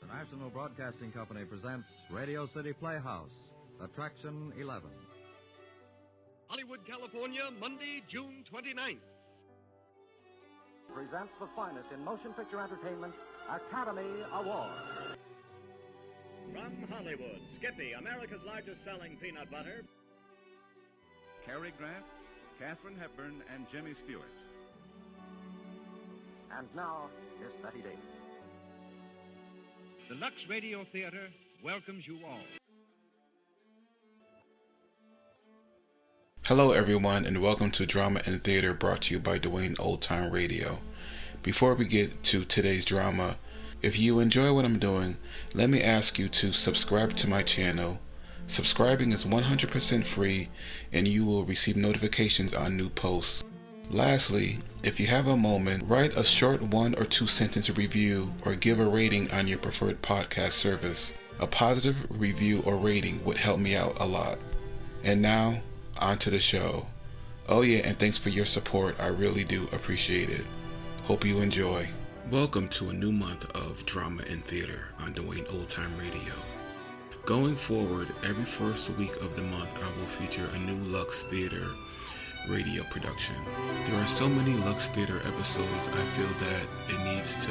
National Broadcasting Company presents Radio City Playhouse, Attraction 11. Hollywood, California, Monday, June 29th. Presents the finest in motion picture entertainment, Academy Award. From Hollywood, Skippy, America's largest selling peanut butter. Cary Grant, Katharine Hepburn, and Jimmy Stewart. And now, Miss Betty Davis. The Lux Radio Theatre welcomes you all. Hello everyone, and welcome to Drama and Theater, brought to you by Dwayne Old Time Radio. Before we get to today's drama, if you enjoy what I'm doing, let me ask you to subscribe to my channel. Subscribing is 100% free, and you will receive notifications on new posts. Lastly, if you have a moment, write a short 1 or 2 sentence review or give a rating on your preferred podcast service. A positive review or rating would help me out a lot. And now, on to the show. Oh yeah, and thanks for your support. I really do appreciate it. Hope you enjoy. Welcome to a new month of Drama and Theater on Dwayne Old Time Radio. Going forward, every first week of the month, I will feature a new Lux Theater radio production. There are so many Lux Theater episodes, I feel that it needs to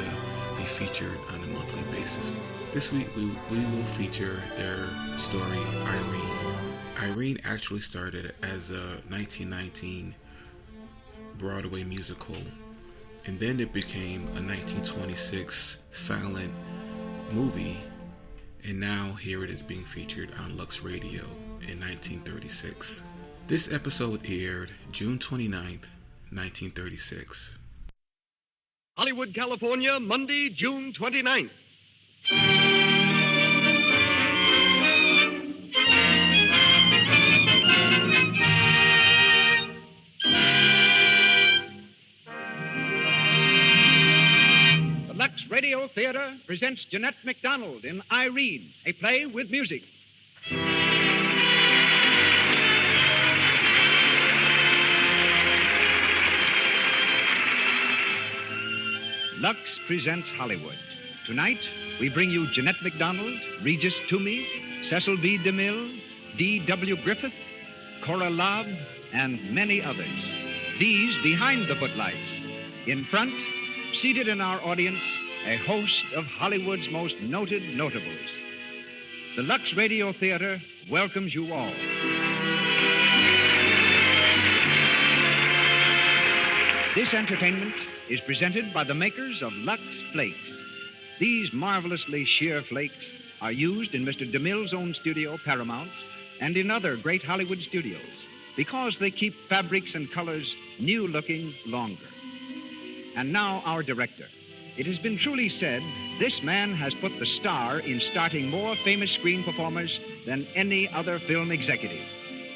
be featured on a monthly basis. This week we will feature their story, Irene. Irene actually started as a 1919 Broadway musical, and then it became a 1926 silent movie, and now here it is being featured on Lux Radio in 1936. This episode aired June 29th, 1936. Hollywood, California, Monday, June 29th. The Lux Radio Theatre presents Jeanette MacDonald in Irene, a play with music. Lux presents Hollywood. Tonight, we bring you Jeanette MacDonald, Regis Toomey, Cecil B. DeMille, D.W. Griffith, Cora Lobb, and many others. These behind the footlights. In front, seated in our audience, a host of Hollywood's most noted notables. The Lux Radio Theatre welcomes you all. This entertainment is presented by the makers of Lux Flakes. These marvelously sheer flakes are used in Mr. DeMille's own studio, Paramount, and in other great Hollywood studios because they keep fabrics and colors new-looking longer. And now our director. It has been truly said, this man has put the star in starting more famous screen performers than any other film executive.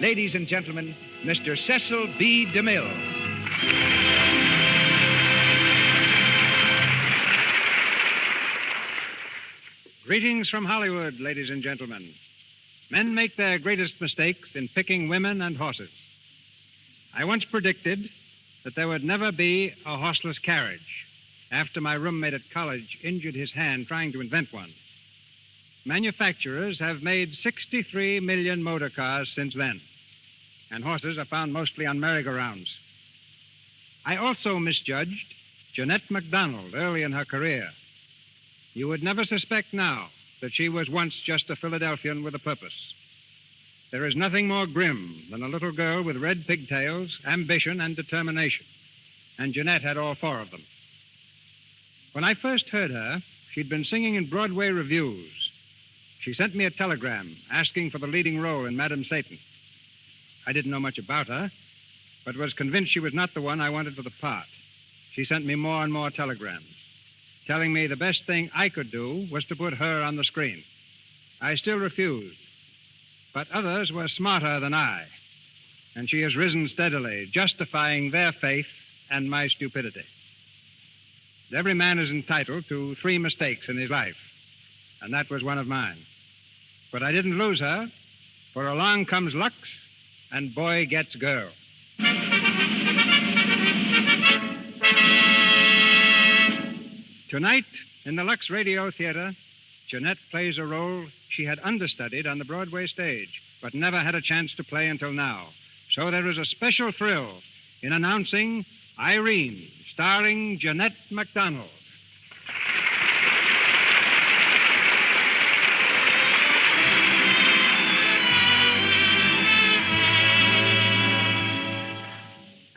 Ladies and gentlemen, Mr. Cecil B. DeMille. Greetings from Hollywood, ladies and gentlemen. Men make their greatest mistakes in picking women and horses. I once predicted that there would never be a horseless carriage after my roommate at college injured his hand trying to invent one. Manufacturers have made 63 million motor cars since then, and horses are found mostly on merry-go-rounds. I also misjudged Jeanette MacDonald early in her career. You would never suspect now that she was once just a Philadelphian with a purpose. There is nothing more grim than a little girl with red pigtails, ambition, and determination. And Jeanette had all 4 of them. When I first heard her, she'd been singing in Broadway revues. She sent me a telegram asking for the leading role in Madame Satan. I didn't know much about her, but was convinced she was not the one I wanted for the part. She sent me more and more telegrams, telling me the best thing I could do was to put her on the screen. I still refused, but others were smarter than I, and she has risen steadily, justifying their faith and my stupidity. Every man is entitled to 3 mistakes in his life, and that was one of mine. But I didn't lose her, for along comes Lux, and boy gets girl. Tonight, in the Lux Radio Theatre, Jeanette plays a role she had understudied on the Broadway stage, but never had a chance to play until now. So there is a special thrill in announcing Irene, starring Jeanette MacDonald.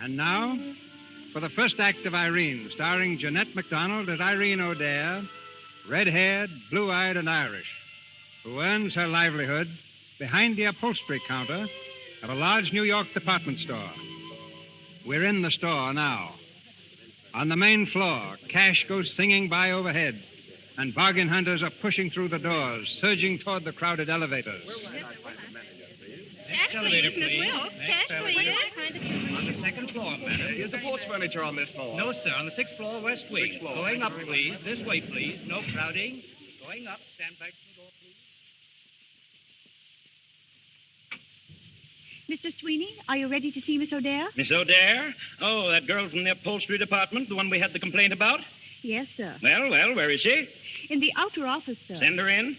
And now, for the first act of Irene, starring Jeanette MacDonald as Irene O'Dare, red-haired, blue-eyed, and Irish, who earns her livelihood behind the upholstery counter of a large New York department store. We're in the store now. On the main floor, cash goes singing by overhead, and bargain hunters are pushing through the doors, surging toward the crowded elevators. Cash, please, Miss Wilkes. Cash, please. On the second floor, madam. Is the porch furniture on this floor? No, sir. On the sixth floor, west wing. Sixth floor. Going up, please. This way, please. No crowding. Going up. Stand back to the door, please. Mr. Sweeney, are you ready to see Miss O'Dare? Miss O'Dare? Oh, that girl from the upholstery department, the one we had the complaint about? Yes, sir. Well, where is she? In the outer office, sir. Send her in.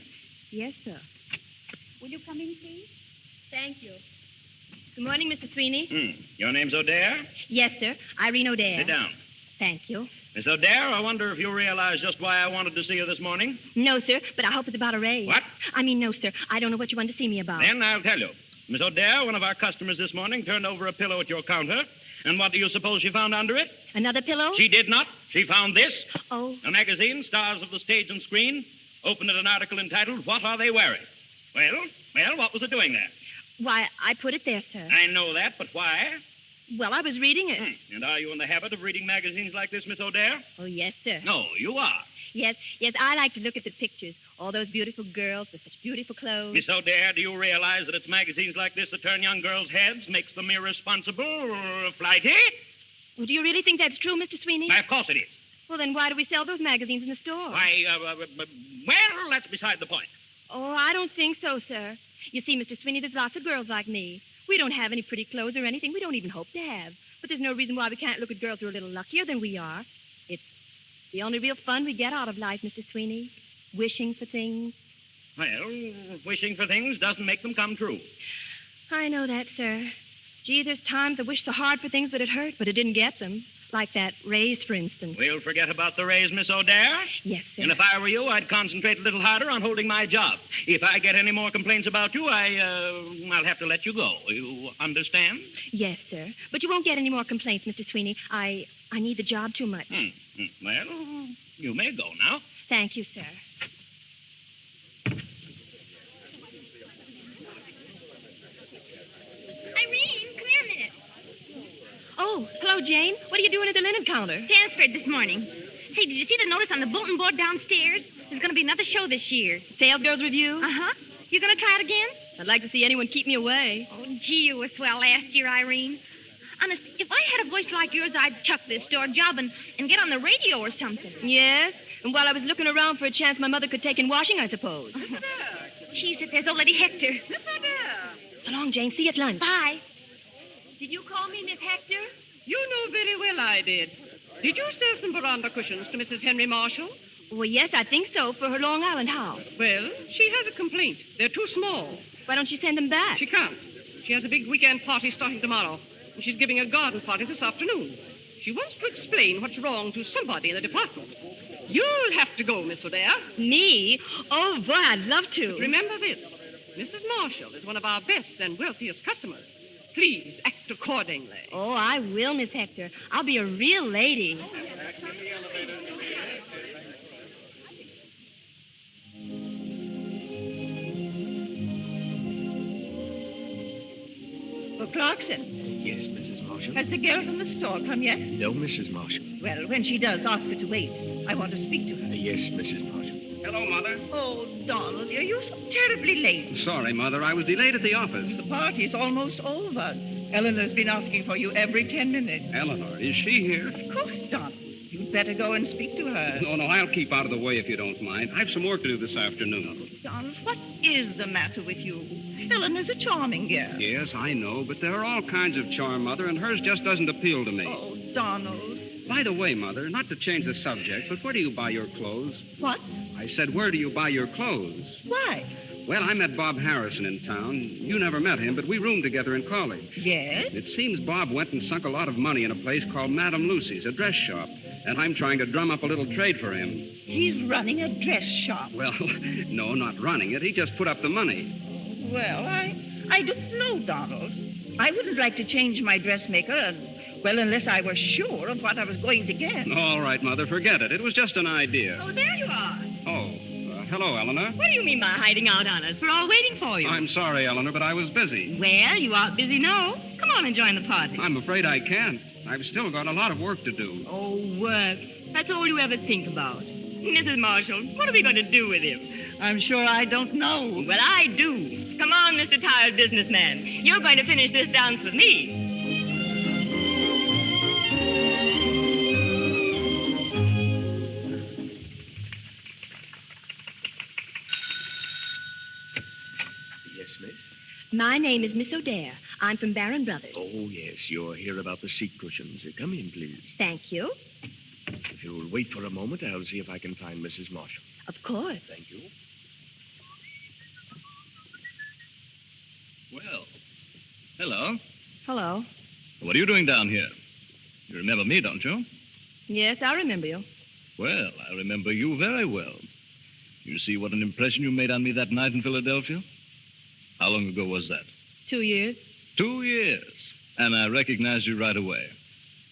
Yes, sir. Will you come in, please? Thank you. Good morning, Mr. Sweeney. Your name's O'Dare? Yes, sir. Irene O'Dare. Sit down. Thank you. Miss O'Dare, I wonder if you realize just why I wanted to see you this morning? No, sir, but I hope it's about a raise. What? I mean, no, sir. I don't know what you want to see me about. Then I'll tell you. Miss O'Dare, one of our customers this morning turned over a pillow at your counter, and what do you suppose she found under it? Another pillow? She did not. She found this. Oh. A magazine, Stars of the Stage and Screen, opened at an article entitled, What Are They Wearing? Well, what was it doing there? Why, I put it there, sir. I know that, but why? Well, I was reading it. And are you in the habit of reading magazines like this, Miss O'Dare? Oh, yes, sir. No, you are. Yes, I like to look at the pictures. All those beautiful girls with such beautiful clothes. Miss O'Dare, do you realize that it's magazines like this that turn young girls' heads, makes them irresponsible, flighty? Well, do you really think that's true, Mr. Sweeney? Why, of course it is. Well, then why do we sell those magazines in the store? Why, well, that's beside the point. Oh, I don't think so, sir. You see, Mr. Sweeney, there's lots of girls like me. We don't have any pretty clothes or anything. We don't even hope to have. But there's no reason why we can't look at girls who are a little luckier than we are. It's the only real fun we get out of life, Mr. Sweeney. Wishing for things. Well, wishing for things doesn't make them come true. I know that, sir. Gee, there's times I wish so hard for things that it hurt, but I didn't get them. Like that raise, for instance. We'll forget about the raise, Miss O'Dare. Yes, sir. And if I were you, I'd concentrate a little harder on holding my job. If I get any more complaints about you, I'll have to let you go. You understand? Yes, sir. But you won't get any more complaints, Mr. Sweeney. I need the job too much. Well, you may go now. Thank you, sir. Irene, come here a minute. Oh, hello, Jane. What are you doing at the linen counter? Transferred this morning. Say, did you see the notice on the bulletin board downstairs? There's going to be another show this year. Sales Girls Review? Uh-huh. You going to try it again? I'd like to see anyone keep me away. Oh, gee, you were swell last year, Irene. Honest, if I had a voice like yours, I'd chuck this store job and get on the radio or something. Yes? And while I was looking around for a chance my mother could take in washing, I suppose. Geez, if there's old Lady Hector. So long, Jane. See you at lunch. Bye. Did you call me Miss Hector? You know very well I did. Did you sell some veranda cushions to Mrs. Henry Marshall? Well, yes, I think so, for her Long Island house. Well, she has a complaint. They're too small. Why don't you send them back? She can't. She has a big weekend party starting tomorrow, and she's giving a garden party this afternoon. She wants to explain what's wrong to somebody in the department. You'll have to go, Miss O'Dare. Me? Oh, boy, I'd love to. But remember this. Mrs. Marshall is one of our best and wealthiest customers. Please act accordingly. Oh, I will, Miss Hector. I'll be a real lady. Oh, Clarkson. Yes, Mrs. Marshall. Has the girl from the store come yet? No, Mrs. Marshall. Well, when she does, ask her to wait. I want to speak to her. Yes, Mrs. Marshall. Hello, Mother. Oh, Donald, are you so terribly late? Sorry, Mother. I was delayed at the office. The party's almost over. Eleanor's been asking for you every 10 minutes. Eleanor, is she here? Of course, Donald. You'd better go and speak to her. No, I'll keep out of the way if you don't mind. I have some work to do this afternoon. Donald, what is the matter with you? Eleanor's a charming girl. Yes, I know, but there are all kinds of charm, Mother, and hers just doesn't appeal to me. Oh, Donald, By the way, Mother, not to change the subject, but where do you buy your clothes? What? I said, where do you buy your clothes? Why? Well, I met Bob Harrison in town. You never met him, but we roomed together in college. Yes? It seems Bob went and sunk a lot of money in a place called Madame Lucy's, a dress shop. And I'm trying to drum up a little trade for him. He's running a dress shop. Well, no, not running it. He just put up the money. Well, I don't know, Donald. I wouldn't like to change my dressmaker, unless I were sure of what I was going to get. All right, Mother, forget it. It was just an idea. Oh, there you are. Oh, hello, Eleanor. What do you mean by hiding out on us? We're all waiting for you. I'm sorry, Eleanor, but I was busy. Well, you aren't busy now. Come on and join the party. I'm afraid I can't. I've still got a lot of work to do. Oh, work. That's all you ever think about. Mrs. Marshall, what are we going to do with him? I'm sure I don't know. Well, I do. Come on, Mr. Tired Businessman. You're going to finish this dance with me. Yes, miss? My name is Miss O'Dare. I'm from Barron Brothers. Oh, yes. You're here about the seat cushions. Come in, please. Thank you. If you'll wait for a moment, I'll see if I can find Mrs. Marshall. Of course. Thank you. Well, hello. Hello. What are you doing down here? You remember me, don't you? Yes, I remember you. Well, I remember you very well. You see what an impression you made on me that night in Philadelphia? How long ago was that? 2 years. 2 years. And I recognized you right away.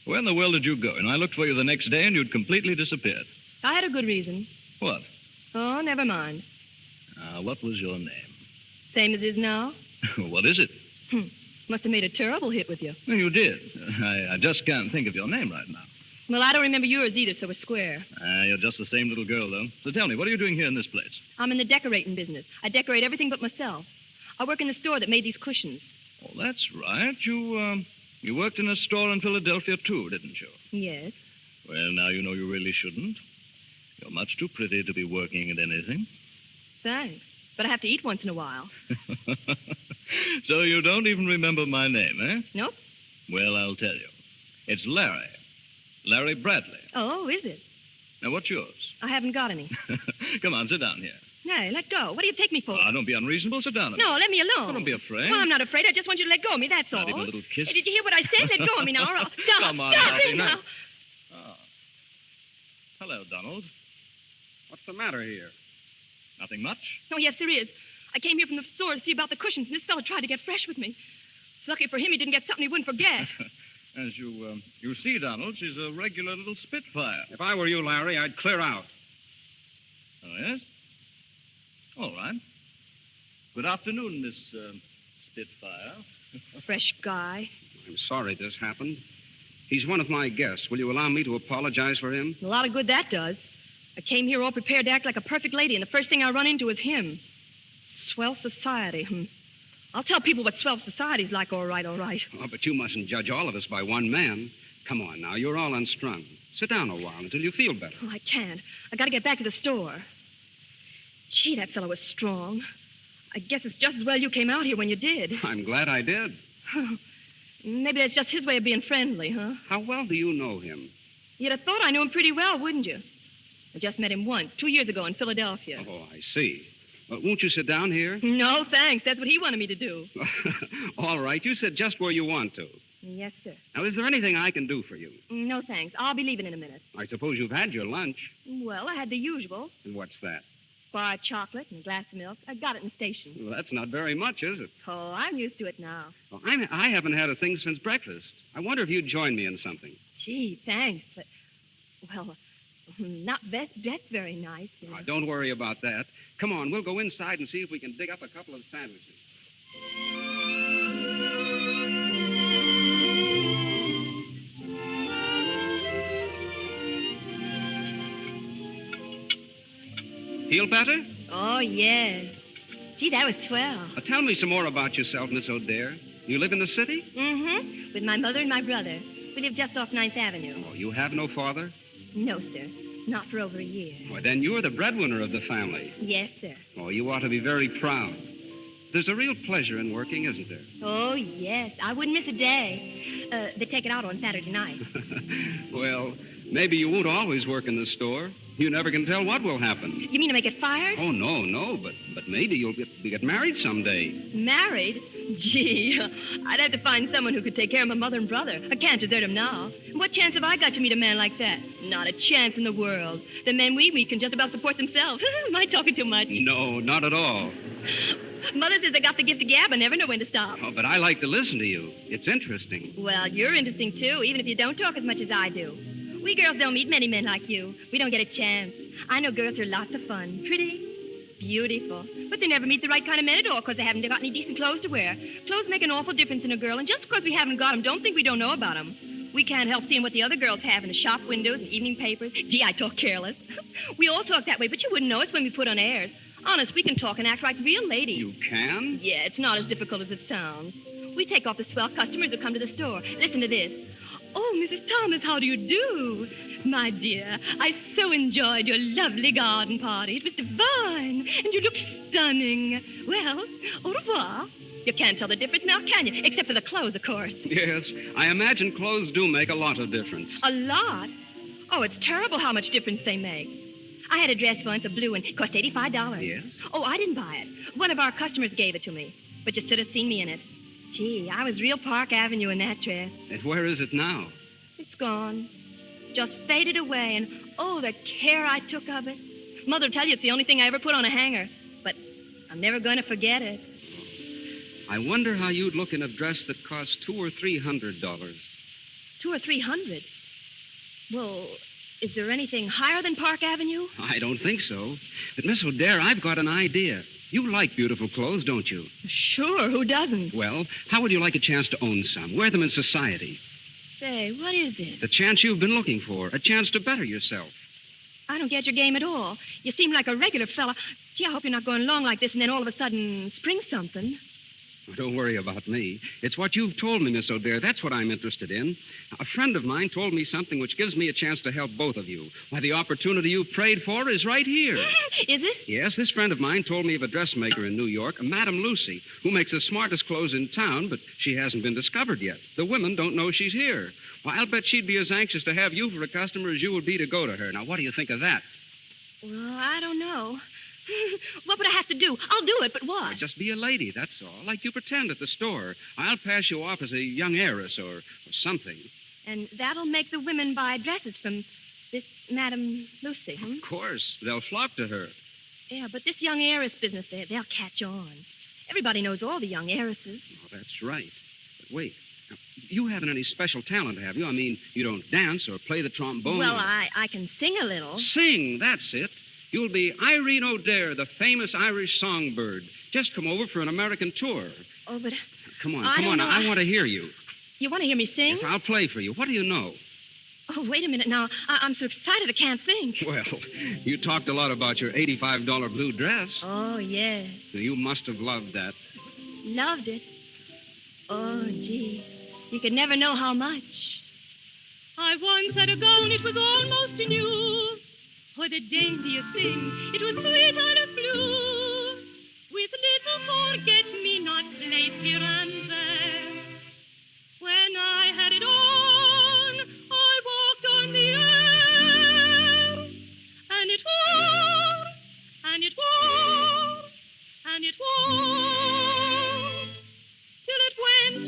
Where in the world did you go? And I looked for you the next day, and you'd completely disappeared. I had a good reason. What? Oh, never mind. What was your name? Same as is now? What is it? Must have made a terrible hit with you. Well, you did. I just can't think of your name right now. Well, I don't remember yours either, so we're square. You're just the same little girl, though. So tell me, what are you doing here in this place? I'm in the decorating business. I decorate everything but myself. I work in the store that made these cushions. Oh, that's right. You worked in a store in Philadelphia, too, didn't you? Yes. Well, now you know you really shouldn't. You're much too pretty to be working at anything. Thanks. But I have to eat once in a while. So you don't even remember my name, eh? Nope. Well, I'll tell you. It's Larry. Larry Bradley. Oh, is it? Now, what's yours? I haven't got any. Come on, sit down here. Hey, let go. What do you take me for? Don't be unreasonable. Sit down. No, let me alone. Oh, don't be afraid. Well, I'm not afraid. I just want you to let go of me, that's all. Not even a little kiss? Hey, did you hear what I said? Let go of me now, or I'll... Stop. Come on, Stop Larry, it now. Oh. Hello, Donald. What's the matter here? Nothing much. Oh, yes, there is. I came here from the store to see about the cushions, and this fellow tried to get fresh with me. It's lucky for him he didn't get something he wouldn't forget. As you see, Donald, she's a regular little spitfire. If I were you, Larry, I'd clear out. Oh, yes? All right. Good afternoon, Miss Spitfire. Fresh guy. I'm sorry this happened. He's one of my guests. Will you allow me to apologize for him? A lot of good that does. I came here all prepared to act like a perfect lady, and the first thing I run into is him. Swell society. I'll tell people what swell society's like, all right, all right. Oh, but you mustn't judge all of us by one man. Come on now, you're all unstrung. Sit down a while until you feel better. Oh, I can't. I got to get back to the store. Gee, that fellow was strong. I guess it's just as well you came out here when you did. I'm glad I did. Maybe that's just his way of being friendly, huh? How well do you know him? You'd have thought I knew him pretty well, wouldn't you? I just met him once, 2 years ago in Philadelphia. Oh, I see. Won't you sit down here? No, thanks. That's what he wanted me to do. All right. You sit just where you want to. Yes, sir. Now, is there anything I can do for you? No, thanks. I'll be leaving in a minute. I suppose you've had your lunch. Well, I had the usual. And what's that? Bar of chocolate and a glass of milk. I got it in the station. Well, that's not very much, is it? Oh, I'm used to it now. Well, I haven't had a thing since breakfast. I wonder if you'd join me in something. Gee, thanks. But, well, that's very nice. You know. Don't worry about that. Come on, we'll go inside and see if we can dig up a couple of sandwiches. Feel better? Oh, yes. Gee, that was swell. Tell me some more about yourself, Miss O'Dare. You live in the city? Mm-hmm. With my mother and my brother. We live just off 9th Avenue. Oh, you have no father? No, sir. Not for over a year. Well, then you're the breadwinner of the family. Yes, sir. Oh, you ought to be very proud. There's a real pleasure in working, isn't there? Oh, yes. I wouldn't miss a day. They take it out on Saturday night. Well, maybe you won't always work in the store. You never can tell what will happen. You mean to make it fired? Oh, no. But maybe you'll get married someday. Married? Gee, I'd have to find someone who could take care of my mother and brother. I can't desert them now. What chance have I got to meet a man like that? Not a chance in the world. The men we meet can just about support themselves. Am I talking too much? No, not at all. Mother says I got the gift of gab. I never know when to stop. Oh, but I like to listen to you. It's interesting. Well, you're interesting, too, even if you don't talk as much as I do. We girls don't meet many men like you. We don't get a chance. I know girls are lots of fun. Pretty, beautiful. But they never meet the right kind of men at all because they haven't got any decent clothes to wear. Clothes make an awful difference in a girl, and just because we haven't got them, don't think we don't know about them. We can't help seeing what the other girls have in the shop windows and evening papers. Gee, I talk careless. We all talk that way, but you wouldn't know us when we put on airs. Honest, we can talk and act like real ladies. You can? Yeah, it's not as difficult as it sounds. We take off the swell customers who come to the store. Listen to this. Oh, Mrs. Thomas, how do you do? My dear, I so enjoyed your lovely garden party. It was divine, and you look stunning. Well, au revoir. You can't tell the difference now, can you? Except for the clothes, of course. Yes, I imagine clothes do make a lot of difference. A lot? Oh, it's terrible how much difference they make. I had a dress once, a blue one. It cost $85. Yes? Oh, I didn't buy it. One of our customers gave it to me. But you should have seen me in it. Gee, I was real Park Avenue in that dress. And where is it now? It's gone. Just faded away, and oh, the care I took of it. Mother'll tell you it's the only thing I ever put on a hanger. But I'm never going to forget it. I wonder how you'd look in a dress that cost $200 or $300. $200 or $300? Well, is there anything higher than Park Avenue? I don't think so. But, Miss O'Dare, I've got an idea. You like beautiful clothes, don't you? Sure, who doesn't? Well, how would you like a chance to own some? Wear them in society. Say, what is this? The chance you've been looking for. A chance to better yourself. I don't get your game at all. You seem like a regular fella. Gee, I hope you're not going along like this and then all of a sudden spring something. Don't worry about me. It's what you've told me, Miss O'Dare. That's what I'm interested in. A friend of mine told me something which gives me a chance to help both of you. Why, the opportunity you prayed for is right here. Is it? Yes, this friend of mine told me of a dressmaker in New York, Madame Lucy, who makes the smartest clothes in town, but she hasn't been discovered yet. The women don't know she's here. Well, I'll bet she'd be as anxious to have you for a customer as you would be to go to her. Now, what do you think of that? Well, I don't know. What would I have to do? I'll do it, but what? Well, just be a lady, that's all. Like you pretend at the store. I'll pass you off as a young heiress or something. And that'll make the women buy dresses from this Madame Lucy, huh? Of course. They'll flock to her. Yeah, but this young heiress business, they'll catch on. Everybody knows all the young heiresses. Oh, that's right. But wait. Now, you haven't any special talent, have you? I mean, you don't dance or play the trombone. Well, I can sing a little. Sing, that's it. You'll be Irene O'Dare, the famous Irish songbird. Just come over for an American tour. Oh, but... Come on. I want to hear you. You want to hear me sing? Yes, I'll play for you. What do you know? Oh, wait a minute now. I'm so excited I can't think. Well, you talked a lot about your $85 blue dress. Oh, yes. You must have loved that. Loved it? Oh, gee. You could never know how much. I once had a gown, it was almost new. For the daintiest thing, it was sweet and blue, with little forget-me-not placed here and there. When I had it on, I walked on the air, and it wore, and it wore, and it wore, till it went,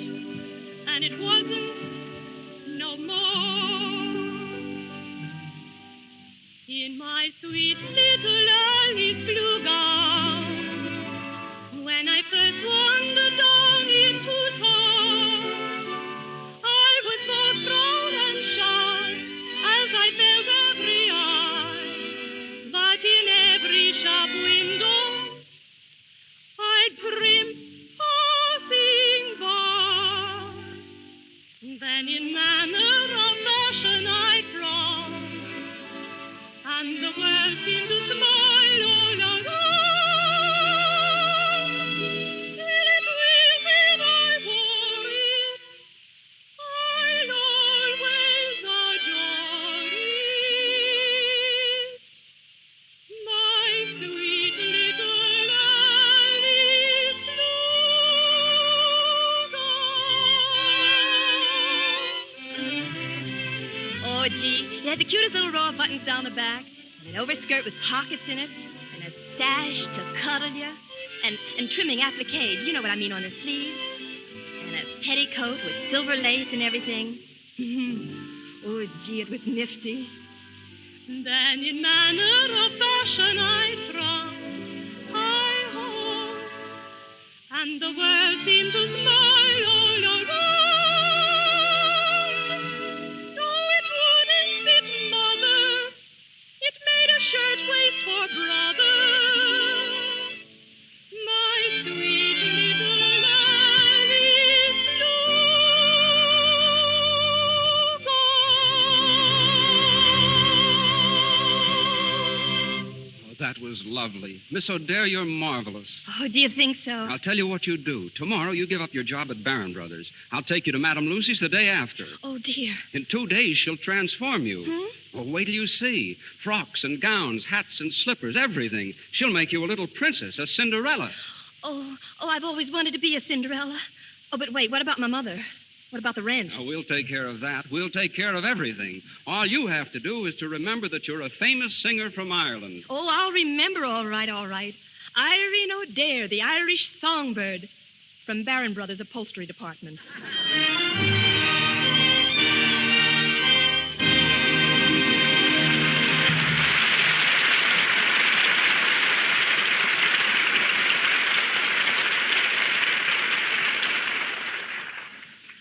and it wasn't no more. In my sweet little Alice blue gown, when I first wandered down into town, I was both proud and shy as I felt every eye. But in every shop window, I'd primp passing by. Then in manner of fashion I frowned, and the world seemed to smile all around. Till it wilted, I wore it. I'll always adore it. My sweet little Alice blue. the cutest little row of buttons down the back, and an overskirt with pockets in it, and a sash to cuddle you, and trimming applique, you know what I mean, on the sleeves, and a petticoat with silver lace and everything. Oh, gee, it was nifty. Then in manner of fashion I trod, hi-ho, and the world seemed to smile all around. No, it wouldn't fit mother, it made a shirtwaist for brother. My sweet little man is That was lovely. Miss O'Dare, you're marvelous. Oh, do you think so? I'll tell you what you do. Tomorrow you give up your job at Barron Brothers. I'll take you to Madame Lucy's the day after. Oh, dear. In 2 days, she'll transform you. Well, wait till you see. Frocks and gowns, hats and slippers, everything. She'll make you a little princess, a Cinderella. Oh, I've always wanted to be a Cinderella. Oh, but wait, what about my mother? What about the rent? Oh, we'll take care of that. We'll take care of everything. All you have to do is to remember that you're a famous singer from Ireland. Oh, I'll remember, all right. Irene O'Dare, the Irish songbird, from Barron Brothers Upholstery Department.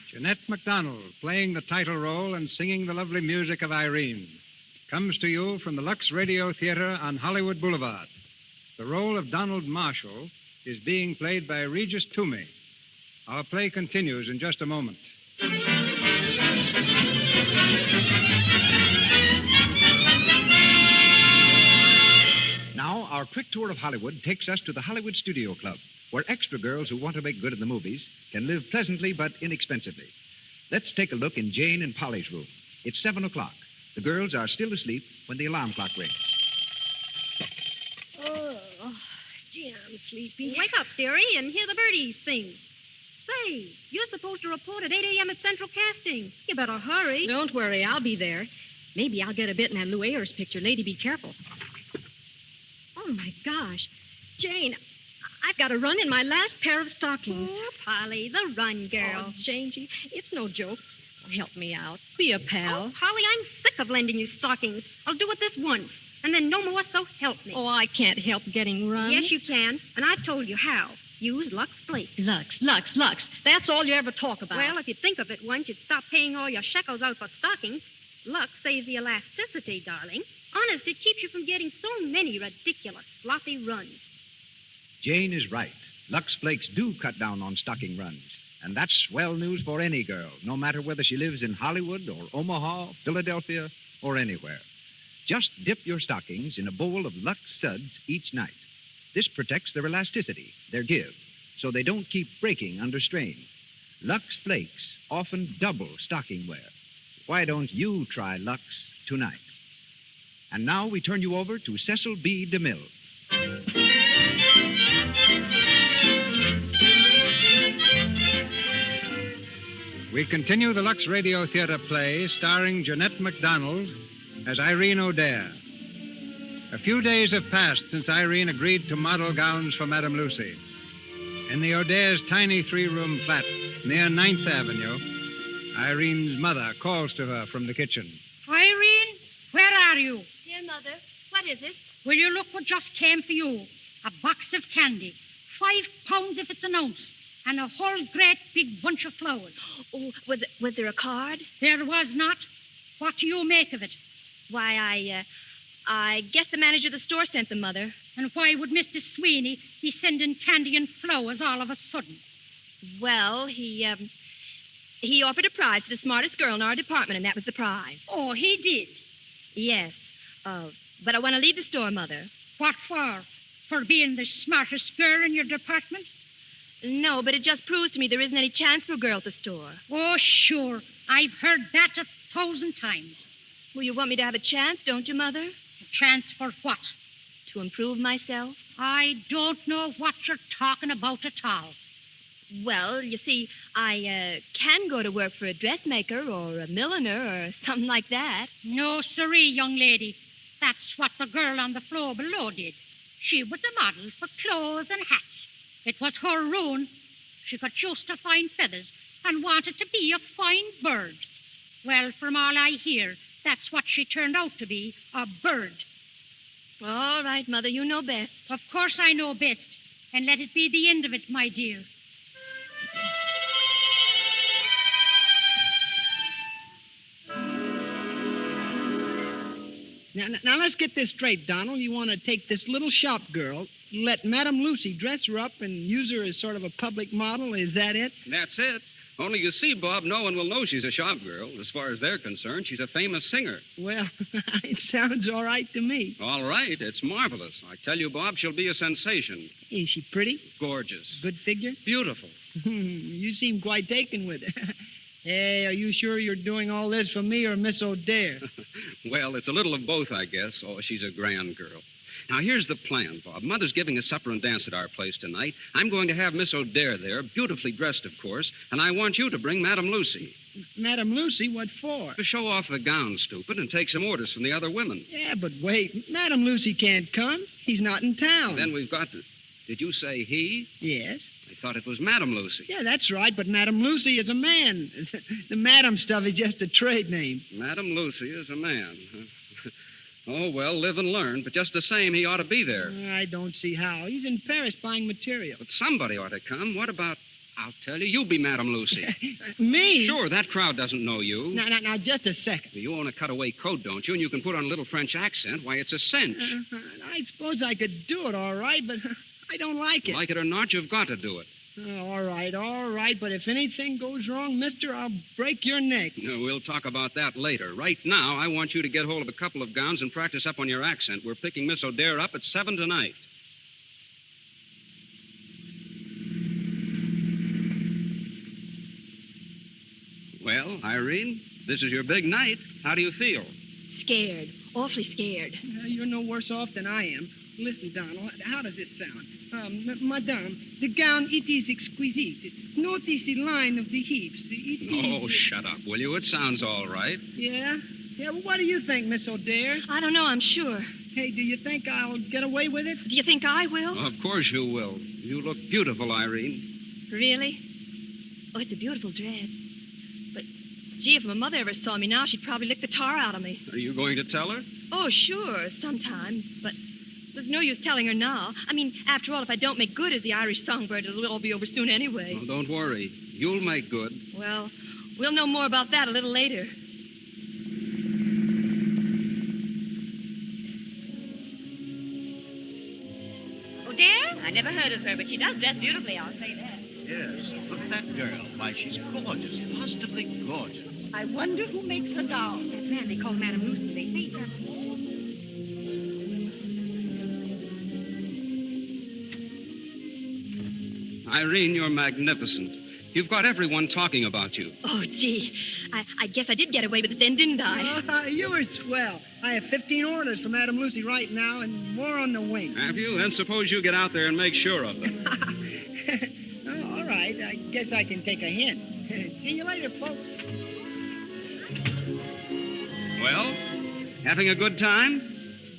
Jeanette MacDonald, playing the title role and singing the lovely music of Irene, comes to you from the Lux Radio Theatre on Hollywood Boulevard. The role of Donald Marshall is being played by Regis Toomey. Our play continues in just a moment. Now, our quick tour of Hollywood takes us to the Hollywood Studio Club, where extra girls who want to make good in the movies can live pleasantly but inexpensively. Let's take a look in Jane and Polly's room. It's 7 o'clock. The girls are still asleep when the alarm clock rings. Oh, gee, I'm sleepy. Wake up, dearie, and hear the birdies sing. Say, you're supposed to report at 8 a.m. at Central Casting. You better hurry. Don't worry, I'll be there. Maybe I'll get a bit in that Lou Ayres picture. Lady, be careful. Oh, my gosh. Jane, I've got to run in my last pair of stockings. Oh, Polly, the run girl. Oh, Jane, it's no joke. Oh, help me out. Be a pal. Oh, Polly, I'm sick of lending you stockings. I'll do it this once, and then no more, so help me. Oh, I can't help getting runs. Yes, you can, and I've told you how. Use Lux Flakes. Lux. That's all you ever talk about. Well, if you'd think of it once, you'd stop paying all your shekels out for stockings. Lux saves the elasticity, darling. Honest, it keeps you from getting so many ridiculous, sloppy runs. Jane is right. Lux Flakes do cut down on stocking runs. And that's swell news for any girl, no matter whether she lives in Hollywood or Omaha, Philadelphia, or anywhere. Just dip your stockings in a bowl of Lux Suds each night. This protects their elasticity, their give, so they don't keep breaking under strain. Lux Flakes often double stocking wear. Why don't you try Lux tonight? And now we turn you over to Cecil B. DeMille. We continue the Lux Radio Theatre play starring Jeanette MacDonald as Irene O'Dare. A few days have passed since Irene agreed to model gowns for Madame Lucy. In the O'Dare's tiny three-room flat near 9th Avenue, Irene's mother calls to her from the kitchen. Irene, where are you? Dear Mother, what is it? Will you look what just came for you? A box of candy. 5 pounds if it's an ounce. And a whole great big bunch of flowers. Oh, was there a card? There was not. What do you make of it? Why, I guess the manager of the store sent them, Mother. And why would Mr. Sweeney be sending candy and flowers all of a sudden? Well, he offered a prize to the smartest girl in our department, and that was the prize. Oh, he did? Yes. But I want to leave the store, Mother. What for? For being the smartest girl in your department? No, but it just proves to me there isn't any chance for a girl at the store. Oh, sure. I've heard that 1,000 times. Well, you want me to have a chance, don't you, Mother? A chance for what? To improve myself. I don't know what you're talking about at all. Well, you see, I can go to work for a dressmaker or a milliner or something like that. No, siree, young lady. That's what the girl on the floor below did. She was a model for clothes and hats. It was her ruin. She got used to fine feathers and wanted to be a fine bird. Well, from all I hear, that's what she turned out to be, a bird. All right, Mother, you know best. Of course I know best. And let it be the end of it, my dear. Now, let's get this straight, Donald. You want to take this little shop girl, let Madame Lucy dress her up and use her as sort of a public model. Is that it? That's it. Only you see, Bob, no one will know she's a shop girl. As far as they're concerned, she's a famous singer. Well, it sounds all right to me. All right. It's marvelous. I tell you, Bob, she'll be a sensation. Is she pretty? Gorgeous. Good figure? Beautiful. You seem quite taken with her. Hey, are you sure you're doing all this for me or Miss O'Dare? Well, it's a little of both, I guess. Oh, she's a grand girl. Now, here's the plan, Bob. Mother's giving a supper and dance at our place tonight. I'm going to have Miss O'Dare there, beautifully dressed, of course, and I want you to bring Madame Lucy. Madame Lucy? What for? To show off the gown, stupid, and take some orders from the other women. Yeah, but wait. Madame Lucy can't come. He's not in town. Then we've got to... Did you say he? Yes. I thought it was Madame Lucy. Yeah, that's right, but Madame Lucy is a man. The Madame stuff is just a trade name. Madame Lucy is a man. Oh, well, live and learn, but just the same, he ought to be there. I don't see how. He's in Paris buying material. But somebody ought to come. What about... I'll tell you, you be Madame Lucy. Me? Sure, that crowd doesn't know you. Now, just a second. You own a cutaway coat, don't you? And you can put on a little French accent. Why, it's a cinch. I suppose I could do it all right, but I don't like it. Like it or not, you've got to do it. All right. But if anything goes wrong, mister, I'll break your neck. No, we'll talk about that later. Right now, I want you to get hold of a couple of gowns and practice up on your accent. We're picking Miss O'Dare up at 7 tonight. Well, Irene, this is your big night. How do you feel? Scared. Awfully scared. You're no worse off than I am. Listen, Donald, how does it sound? Madame, the gown, it is exquisite. Notice the line of the hips. Oh, shut up, will you? It sounds all right. Yeah? Yeah, well, what do you think, Miss O'Dare? I don't know, I'm sure. Hey, do you think I'll get away with it? Do you think I will? Of course you will. You look beautiful, Irene. Really? Oh, it's a beautiful dress. But, gee, if my mother ever saw me now, she'd probably lick the tar out of me. Are you going to tell her? Oh, sure, sometime. But there's no use telling her now. I mean, after all, if I don't make good as the Irish songbird, it'll all be over soon anyway. Oh, don't worry. You'll make good. Well, we'll know more about that a little later. O'Dare? I never heard of her, but she does dress beautifully, I'll say that. Yes, look at that girl. Why, she's gorgeous, positively gorgeous. I wonder who makes the gown. This man they call Madame Lucy, they say. Irene, you're magnificent. You've got everyone talking about you. Oh, gee. I guess I did get away with it then, didn't I? You were swell. I have 15 orders for Madame Lucy right now and more on the wing. Have you? Then suppose you get out there and make sure of them. All right. I guess I can take a hint. See you later, folks. Well, having a good time?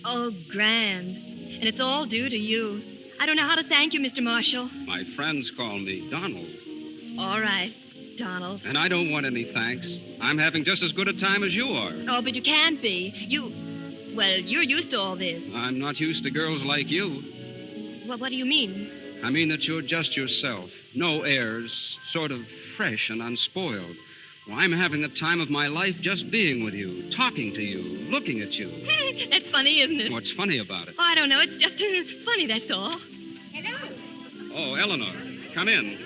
Oh, grand. And it's all due to you. I don't know how to thank you, Mr. Marshall. My friends call me Donald. All right, Donald. And I don't want any thanks. I'm having just as good a time as you are. Oh, but you can't be. Well, you're used to all this. I'm not used to girls like you. Well, what do you mean? I mean that you're just yourself. No airs, sort of fresh and unspoiled. Well, I'm having the time of my life just being with you, talking to you, looking at you. That's funny, isn't it? What's funny about it? Oh, I don't know. It's just funny, that's all. Hello. Oh, Eleanor, come in.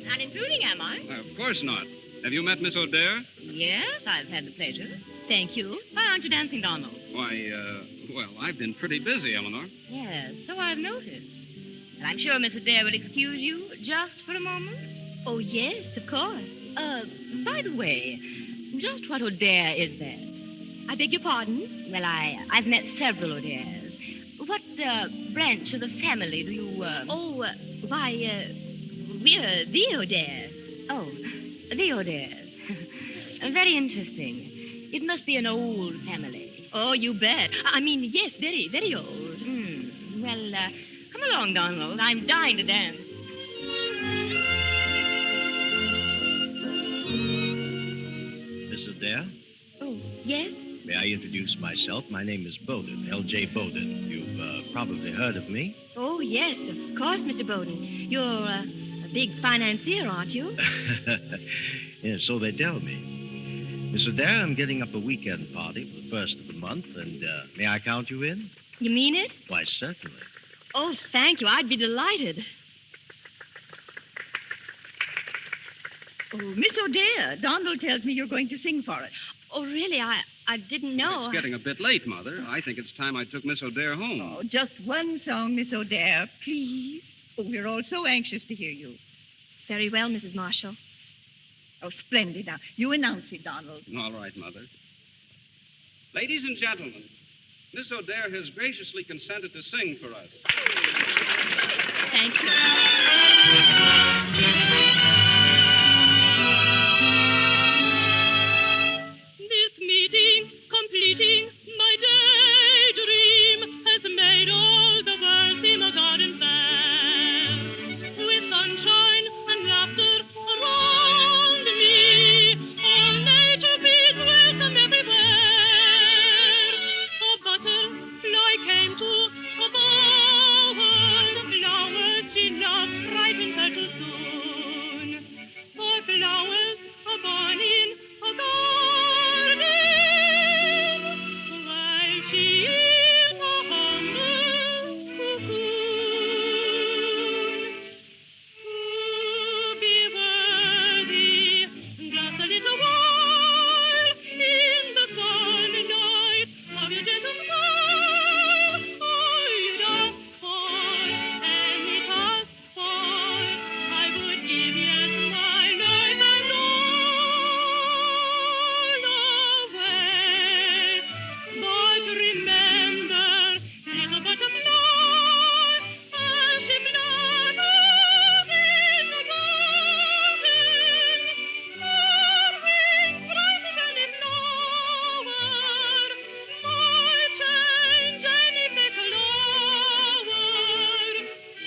Not intruding, am I? Of course not. Have you met Miss O'Dare? Yes, I've had the pleasure. Thank you. Why aren't you dancing, Donald? Why, well, I've been pretty busy, Eleanor. Yes, so I've noticed. And I'm sure Miss Adair will excuse you just for a moment. Oh, yes, of course. By the way, just what O'Dare is that? I beg your pardon? Well, I've met several O'Dares. What branch of the family do you, We're the O'Dares. Oh, the O'Dares. Very interesting. It must be an old family. Oh, you bet. I mean, yes, very, very old. Well, come along, Donald. I'm dying to dance. Miss Adair? Oh, yes? May I introduce myself? My name is Bowden, L.J. Bowden. You've probably heard of me. Oh, yes, of course, Mr. Bowden. You're a big financier, aren't you? Yes, so they tell me. Miss Adair, I'm getting up a weekend party for the first of the month, and may I count you in? You mean it? Why, certainly. Oh, thank you. I'd be delighted. Oh, Miss O'Dare, Donald tells me you're going to sing for us. Oh, really? I didn't know. It's getting a bit late, Mother. I think it's time I took Miss O'Dare home. Oh, just one song, Miss O'Dare, please. Oh, we're all so anxious to hear you. Very well, Mrs. Marshall. Oh, splendid. Now, you announce it, Donald. All right, Mother. Ladies and gentlemen, Miss O'Dare has graciously consented to sing for us. Thank you. This meeting, completing my daydream, has made all the world seem a garden fair. With sunshine and laughter around me, all nature bids welcome everywhere. A butterfly came to a bower, flowers she loved ripened her too soon. For flowers are born in a garden, while she is a humble cocoon. To be worthy, just a little while in the sunlight of your gentle smile, I'd ask for, and it asked for, I would give yes my life and all away. But remember, little butterfly, as she flutters in the garden, her wings brighter than a flower might change any fickle hour.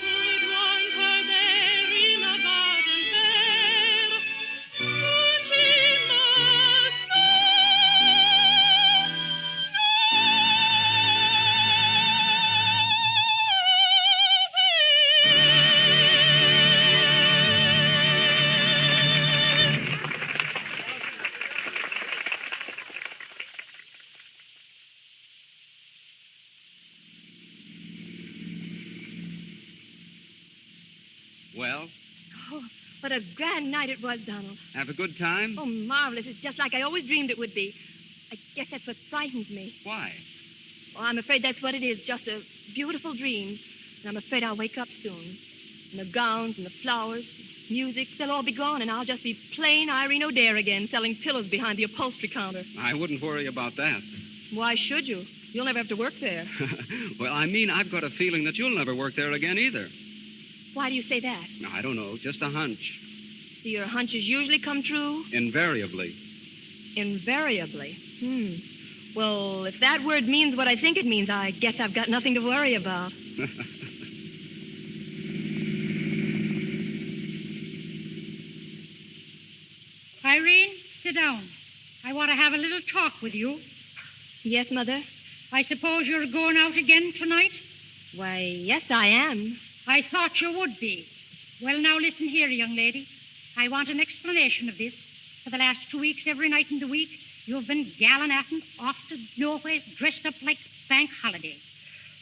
Could want her there in a garden fair, soon she must Well, Oh, what a grand night it was, Donald. have a good time? Oh, marvelous. It's just like I always dreamed it would be. I guess that's what frightens me. Why? Oh, I'm afraid that's what it is, just a beautiful dream. And I'm afraid I'll wake up soon. And the gowns and the flowers, music, they'll all be gone, and I'll just be plain Irene O'Dare again, selling pillows behind the upholstery counter. I wouldn't worry about that. Why should you? You'll never have to work there. Well, I mean, I've got a feeling that you'll never work there again either. Why do you say that? No, I don't know, just a hunch. Do your hunches usually come true? Invariably. Invariably. Well, if that word means what I think it means, I guess I've got nothing to worry about. Irene, sit down. I want to have a little talk with you. Yes, Mother? I suppose you're going out again tonight? Why, yes, I am. I thought you would be. Well, now listen here, young lady. I want an explanation of this. For the last 2 weeks, every night in the week, you've been gallivanting off to nowhere, dressed up like bank holiday.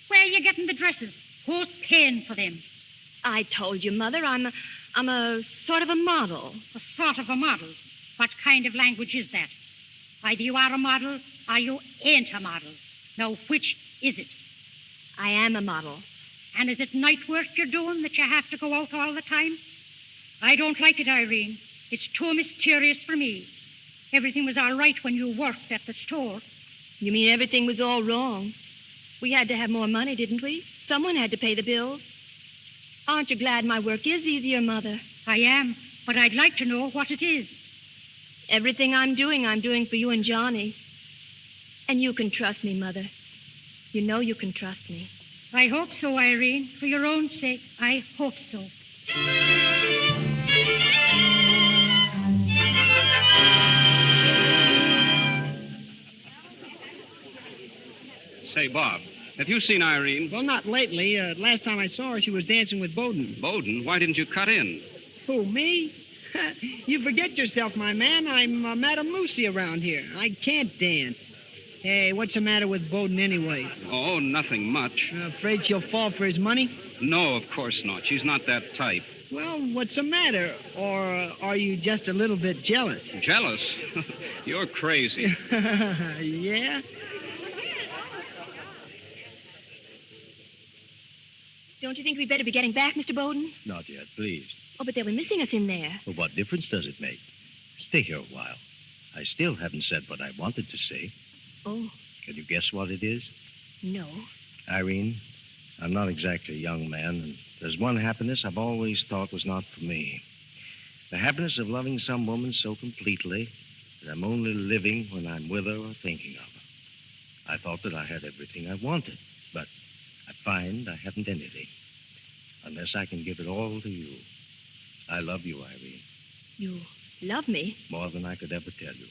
Where are you getting the dresses? Who's paying for them? I told you, Mother, I'm a sort of a model. A sort of a model? What kind of language is that? Either you are a model or you ain't a model. Now, which is it? I am a model. And is it night work you're doing that you have to go out all the time? I don't like it, Irene. It's too mysterious for me. Everything was all right when you worked at the store. You mean everything was all wrong? We had to have more money, didn't we? Someone had to pay the bills. Aren't you glad my work is easier, Mother? I am, but I'd like to know what it is. Everything I'm doing for you and Johnny. And you can trust me, Mother. You know you can trust me. I hope so, Irene. For your own sake, I hope so. Say, Bob, have you seen Irene? Well, not lately. Last time I saw her, she was dancing with Bowden. Bowden? Why didn't you cut in? Who, me? You forget yourself, my man. I'm Madame Lucy around here. I can't dance. Hey, what's the matter with Bowden anyway? Oh, nothing much. Afraid she'll fall for his money? No, of course not. She's not that type. Well, what's the matter? Or are you just a little bit jealous? Jealous? You're crazy. Yeah? Don't you think we'd better be getting back, Mr. Bowden? Not yet, please. Oh, but they'll be missing us in there. Well, what difference does it make? Stay here a while. I still haven't said what I wanted to say. Oh. Can you guess what it is? No. Irene, I'm not exactly a young man, and there's one happiness I've always thought was not for me. The happiness of loving some woman so completely that I'm only living when I'm with her or thinking of her. I thought that I had everything I wanted, but I find I haven't anything. Unless I can give it all to you. I love you, Irene. You love me? More than I could ever tell you.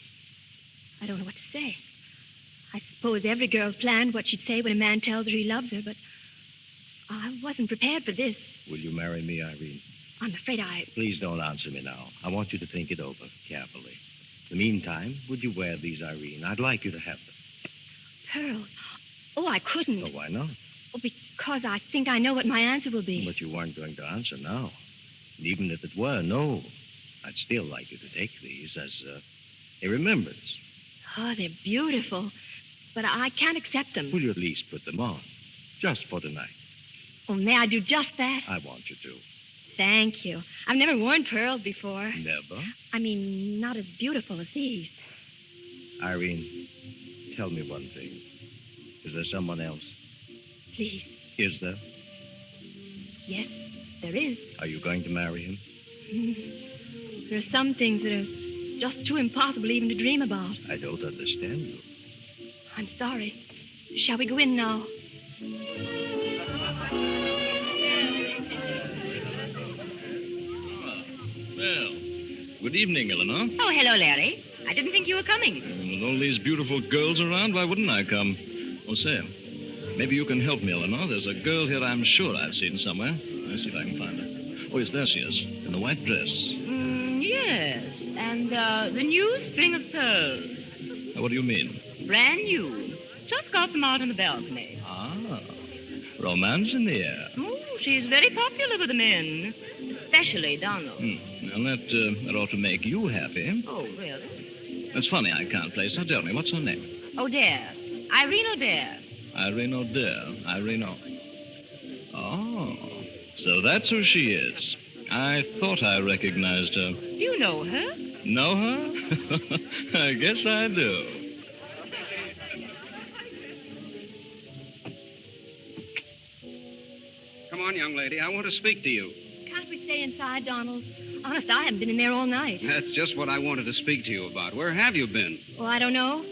I don't know what to say. I suppose every girl's planned what she'd say when a man tells her he loves her, but I wasn't prepared for this. Will you marry me, Irene? I'm afraid I... Please don't answer me now. I want you to think it over carefully. In the meantime, would you wear these, Irene? I'd like you to have them. Pearls? Oh, I couldn't. Oh, why not? Oh, because I think I know what my answer will be. But you weren't going to answer now. And even if it were no, I'd still like you to take these as a remembrance. Oh, they're beautiful. But I can't accept them. Will you at least put them on? Just for tonight. Oh, may I do just that? I want you to. Thank you. I've never worn pearls before. Never? I mean, not as beautiful as these. Irene, tell me one thing. Is there someone else? Please. Is there? Yes, there is. Are you going to marry him? There are some things that are just too impossible even to dream about. I don't understand you. I'm sorry. Shall we go in now? Well, good evening, Eleanor. Oh, hello, Larry. I didn't think you were coming. With all these beautiful girls around, why wouldn't I come? Oh, say, maybe you can help me, Eleanor. There's a girl here I'm sure I've seen somewhere. Let's see if I can find her. Oh, yes, there she is, in the white dress. Yes, and the new string of pearls. What do you mean? Brand new. Just got them out on the balcony. Ah, romance in the air. Oh, she's very popular with the men, especially Donald. Well, that ought to make you happy. Oh, really? It's funny I can't place her. Tell me, what's her name? O'Dare. Irene O'Dare. Irene O'Dare. Irene O... Oh, so that's who she is. I thought I recognized her. Do you know her? Know her? I guess I do. Come on, young lady. I want to speak to you. Can't we stay inside, Donald? Honest, I haven't been in there all night. That's just what I wanted to speak to you about. Where have you been? Oh, I don't know.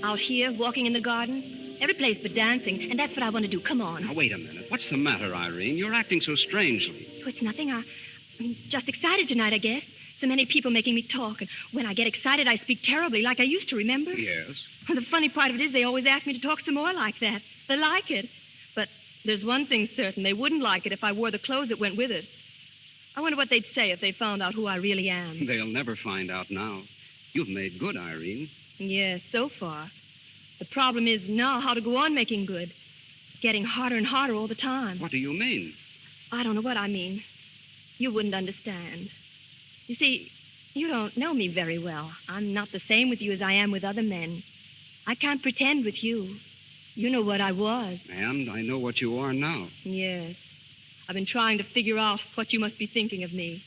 Out here, walking in the garden. Every place but dancing, and that's what I want to do. Come on. Now, wait a minute. What's the matter, Irene? You're acting so strangely. Oh, it's nothing. I'm just excited tonight, I guess. So many people making me talk, and when I get excited, I speak terribly, like I used to, remember? Yes. Well, the funny part of it is they always ask me to talk some more like that. They like it. But there's one thing certain. They wouldn't like it if I wore the clothes that went with it. I wonder what they'd say if they found out who I really am. They'll never find out now. You've made good, Irene. Yes, so far. The problem is now how to go on making good. It's getting harder and harder all the time. What do you mean? I don't know what I mean. You wouldn't understand. You see, you don't know me very well. I'm not the same with you as I am with other men. I can't pretend with you. You know what I was. And I know what you are now. Yes. I've been trying to figure out what you must be thinking of me.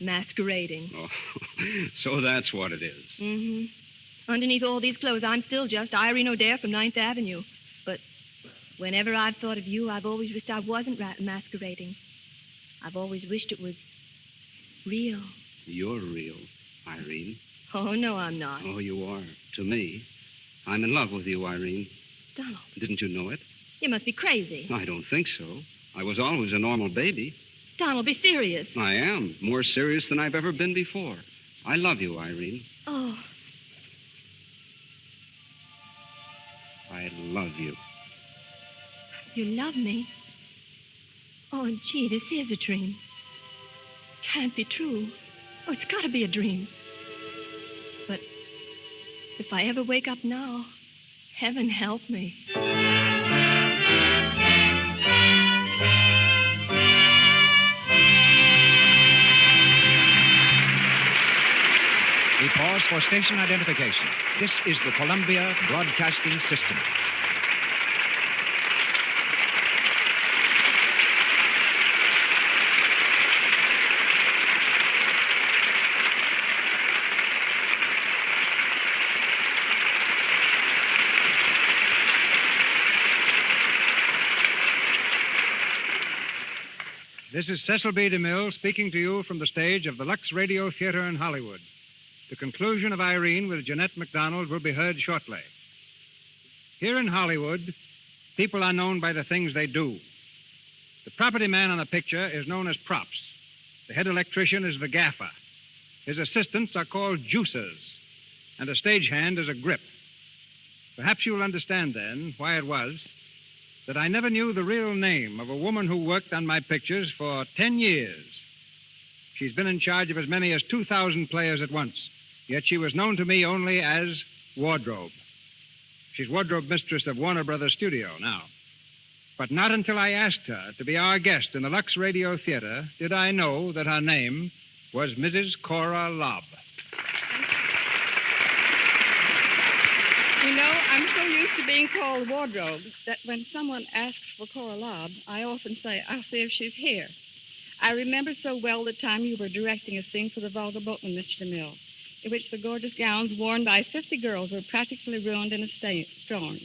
Masquerading. Oh, so that's what it is. Mm-hmm. Underneath all these clothes, I'm still just Irene O'Dare from 9th Avenue. But whenever I've thought of you, I've always wished I wasn't masquerading. I've always wished it was Real. You're real, Irene. Oh, no, I'm not. Oh, you are. To me. I'm in love with you, Irene. Donald. Didn't you know it? You must be crazy. I don't think so. I was always a normal baby. Donald, be serious. I am. More serious than I've ever been before. I love you, Irene. Oh. I love you. You love me? Oh, gee, this is a dream. Can't be true. Oh, it's got to be a dream. But if I ever wake up now, heaven help me. We pause for station identification. This is the Columbia Broadcasting System. This is Cecil B. DeMille speaking to you from the stage of the Lux Radio Theatre in Hollywood. The conclusion of Irene with Jeanette MacDonald will be heard shortly. Here in Hollywood, people are known by the things they do. The property man on a picture is known as props. The head electrician is the gaffer. His assistants are called juicers, and a stagehand is a grip. Perhaps you'll understand then why it was that I never knew the real name of a woman who worked on my pictures for 10 years. She's been in charge of as many as 2,000 players at once, yet she was known to me only as Wardrobe. She's wardrobe mistress of Warner Brothers Studio now. But not until I asked her to be our guest in the Lux Radio Theatre did I know that her name was Mrs. Cora Lobb. You know, I'm so used to being called Wardrobe that when someone asks for Cora Lobb, I often say, I'll see if she's here. I remember so well the time you were directing a scene for the Vulgar Boatman, Mr. DeMille, in which the gorgeous gowns worn by 50 girls were practically ruined in a storm.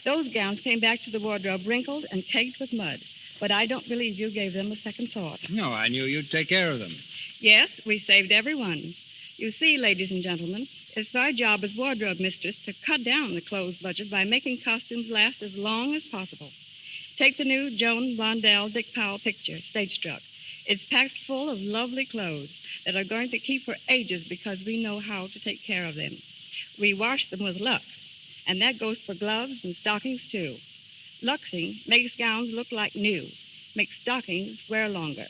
Those gowns came back to the wardrobe wrinkled and caked with mud, but I don't believe you gave them a second thought. No, I knew you'd take care of them. Yes, we saved every one. You see, ladies and gentlemen, it's our job as wardrobe mistress to cut down the clothes budget by making costumes last as long as possible. Take the new Joan Blondell Dick Powell picture, Stage Struck. It's packed full of lovely clothes that are going to keep for ages because we know how to take care of them. We wash them with Lux, and that goes for gloves and stockings, too. Luxing makes gowns look like new, makes stockings wear longer.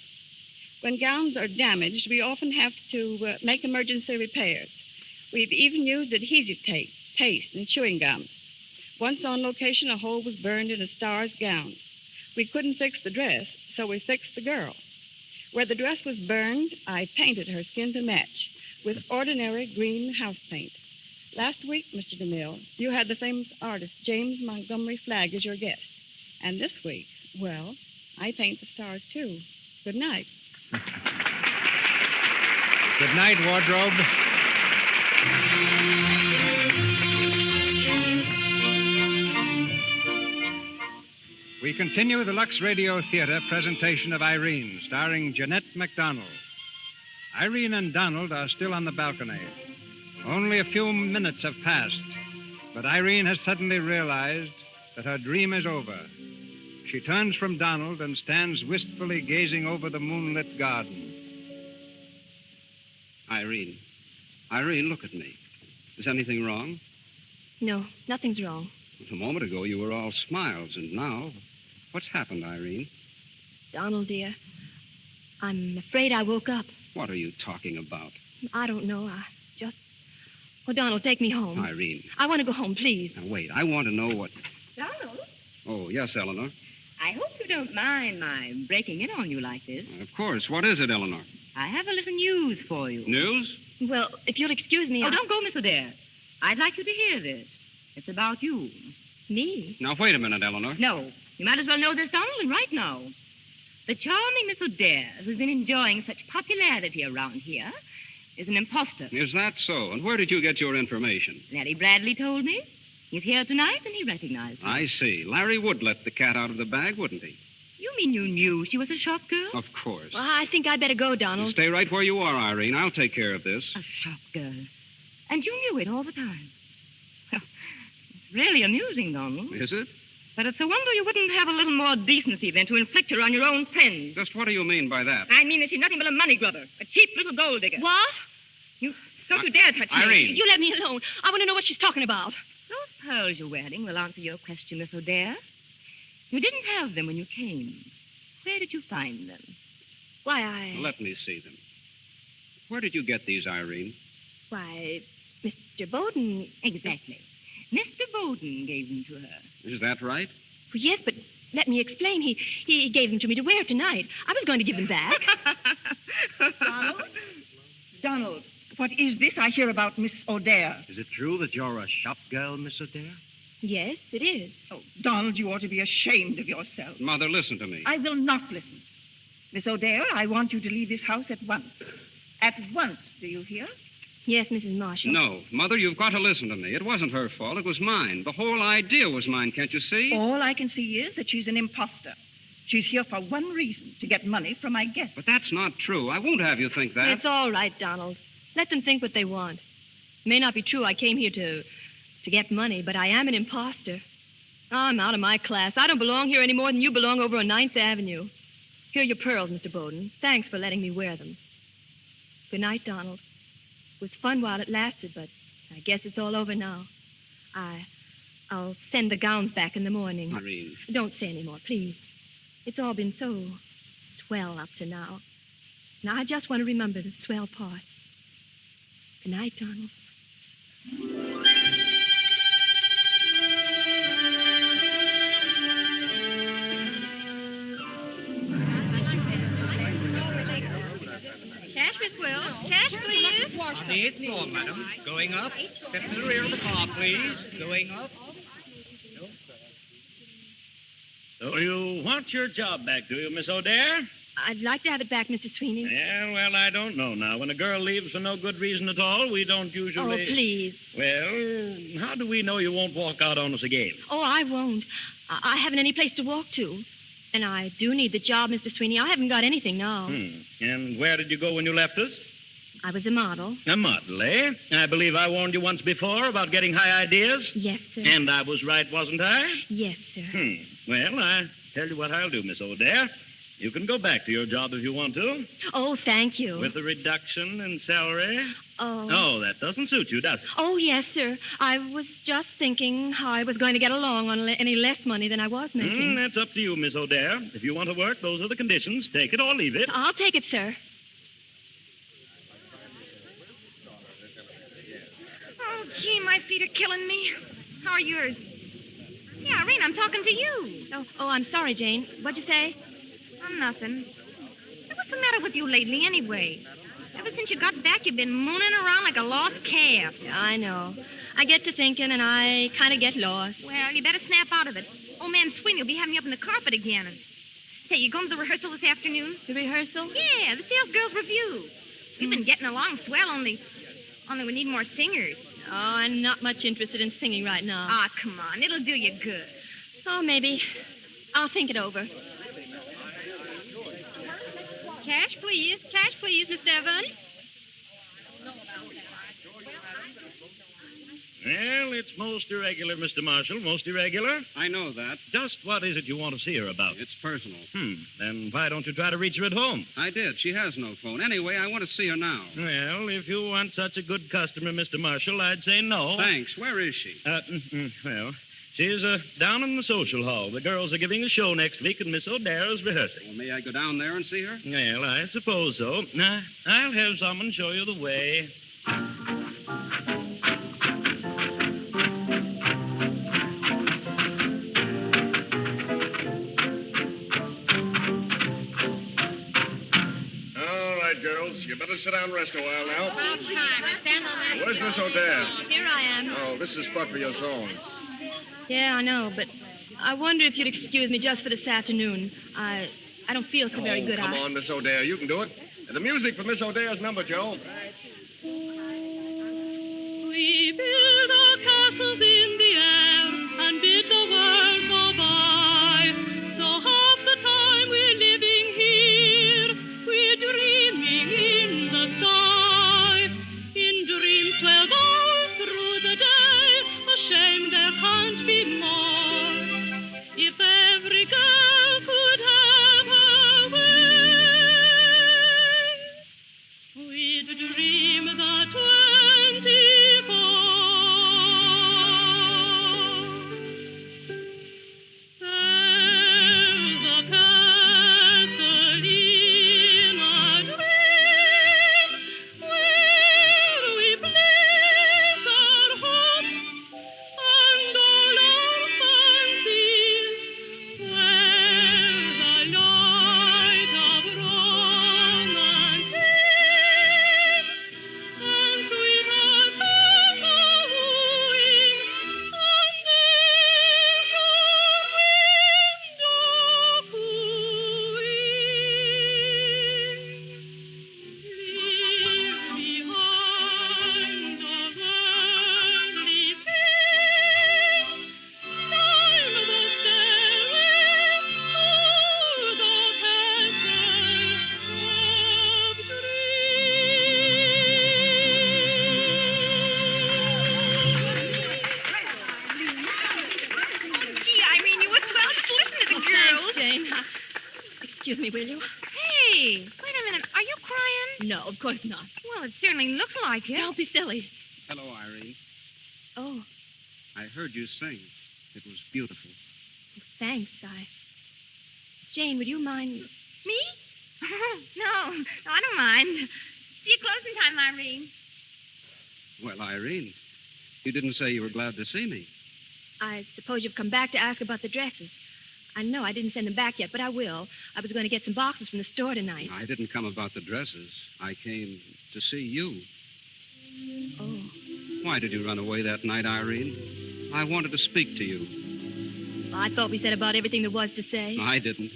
When gowns are damaged, we often have to make emergency repairs. We've even used adhesive tape, paste, and chewing gum. Once on location, a hole was burned in a star's gown. We couldn't fix the dress, so we fixed the girl. Where the dress was burned, I painted her skin to match with ordinary green house paint. Last week, Mr. DeMille, you had the famous artist James Montgomery Flagg as your guest. And this week, well, I paint the stars, too. Good night. Good night, Wardrobe. We continue the Lux Radio Theatre presentation of Irene, starring Jeanette MacDonald. Irene and Donald are still on the balcony. Only a few minutes have passed, but Irene has suddenly realized that her dream is over. She turns from Donald and stands wistfully gazing over the moonlit garden. Irene, look at me. Is anything wrong? No, nothing's wrong. A moment ago, you were all smiles, and now, what's happened, Irene? Donald, dear, I'm afraid I woke up. What are you talking about? I don't know. Oh, Donald, take me home. Irene. I want to go home, please. Now, wait. I want to know what... Donald? Oh, yes, Eleanor. I hope you don't mind my breaking in on you like this. Of course. What is it, Eleanor? I have a little news for you. News? Well, if you'll excuse me... Oh, don't go, Miss Adair. I'd like you to hear this. It's about you. Me? Now, wait a minute, Eleanor. No. You might as well know this, Donald, and right now. The charming Miss Adair, who's been enjoying such popularity around here, is an imposter. Is that so? And where did you get your information? Larry Bradley told me. He's here tonight, and he recognized me. I see. Larry would let the cat out of the bag, wouldn't he? You mean you knew she was a shop girl? Of course. Well, I think I'd better go, Donald. Stay right where you are, Irene. I'll take care of this. A shop girl. And you knew it all the time. It's really amusing, Donald. Is it? But it's a wonder you wouldn't have a little more decency than to inflict her on your own friends. Just what do you mean by that? I mean that she's nothing but a money grubber, a cheap little gold digger. What? Don't you dare touch me. Irene. You let me alone. I want to know what she's talking about. Those pearls you're wearing will answer your question, Miss O'Dare. You didn't have them when you came. Where did you find them? Why, Let me see them. Where did you get these, Irene? Why, Mr. Bowden... Exactly. Mr. Bowden gave them to her. Is that right? Well, yes, but let me explain. He gave them to me to wear tonight. I was going to give them back. Donald, what is this I hear about Miss O'Dare? Is it true that you're a shop girl, Miss O'Dare? Yes, it is. Oh, Donald, you ought to be ashamed of yourself. Mother, listen to me. I will not listen. Miss O'Dare, I want you to leave this house at once. At once, do you hear? Yes, Mrs. Marshall. No, Mother, you've got to listen to me. It wasn't her fault. It was mine. The whole idea was mine, can't you see? All I can see is that she's an imposter. She's here for one reason, to get money from my guests. But that's not true. I won't have you think that. It's all right, Donald. Let them think what they want. It may not be true I came here to get money, but I am an imposter. I'm out of my class. I don't belong here any more than you belong over on 9th Avenue. Here are your pearls, Mr. Bowden. Thanks for letting me wear them. Good night, Donald. It was fun while it lasted, but I guess it's all over now. I'll send the gowns back in the morning. Irene. Don't say any more, please. It's all been so swell up to now. Now I just want to remember the swell part. Good night, Donald. Cash, Miss Will. Cash, please. On the 8th floor, madam. Going up. Step to the rear of the car, please. Going up. So you want your job back, do you, Miss O'Dare? I'd like to have it back, Mr. Sweeney. Yeah, well, I don't know now. When a girl leaves for no good reason at all, we don't usually... Oh, please. Well, how do we know you won't walk out on us again? Oh, I won't. I haven't any place to walk to. And I do need the job, Mr. Sweeney. I haven't got anything now. And where did you go when you left us? I was a model. A model, eh? I believe I warned you once before about getting high ideas. Yes, sir. And I was right, wasn't I? Yes, sir. Well, I tell you what I'll do, Miss O'Dare. You can go back to your job if you want to. Oh, thank you. With a reduction in salary. Oh. Oh, that doesn't suit you, does it? Oh, yes, sir. I was just thinking how I was going to get along on any less money than I was making. That's up to you, Miss O'Dare. If you want to work, those are the conditions. Take it or leave it. I'll take it, sir. Oh, gee, my feet are killing me. How are yours? Yeah, Irene, I'm talking to you. Oh, I'm sorry, Jane. What'd you say? Oh, nothing. What's the matter with you lately, anyway? Ever since you got back, you've been mooning around like a lost calf. Yeah, I know. I get to thinking, and I kind of get lost. Well, you better snap out of it. Old man Sweeney will be having you up in the carpet again. Say, you going to the rehearsal this afternoon? The rehearsal? Yeah, the Sales Girls Review. We've been getting along swell, only we need more singers. Oh, I'm not much interested in singing right now. Ah, come on. It'll do you good. Oh, maybe. I'll think it over. Cash, please. Cash, please, Miss Evans. Well, it's most irregular, Mr. Marshall. Most irregular. I know that. Just what is it you want to see her about? It's personal. Then why don't you try to reach her at home? I did. She has no phone. Anyway, I want to see her now. Well, if you want such a good customer, Mr. Marshall, I'd say no. Thanks. Where is she? Well, she's down in the social hall. The girls are giving a show next week, and Miss O'Dare is rehearsing. Well, may I go down there and see her? Well, I suppose so. I'll have someone show you the way. You better sit down and rest a while now. About time. I stand on that. Where's Miss O'Dare? Here I am. Oh, this is spot for your song. Yeah, I know, but I wonder if you'd excuse me just for this afternoon. I don't feel so very good. Come on, Miss O'Dare. You can do it. And the music for Miss O'Dare's number, Joe. We build our castles in the air and bid the world go by. So half the time we Jane. Excuse me, will you? Hey, wait a minute. Are you crying? No, of course not. Well, it certainly looks like it. Don't be silly. Hello, Irene. Oh, I heard you sing. It was beautiful. thanks. Jane, would you mind... Me? No, I don't mind. See you closing time, Irene. Well, Irene, you didn't say you were glad to see me. I suppose you've come back to ask about the dresses. I know I didn't send them back yet, but I will. I was going to get some boxes from the store tonight. I didn't come about the dresses. I came to see you. Oh. Why did you run away that night, Irene? I wanted to speak to you. Well, I thought we said about everything there was to say. I didn't.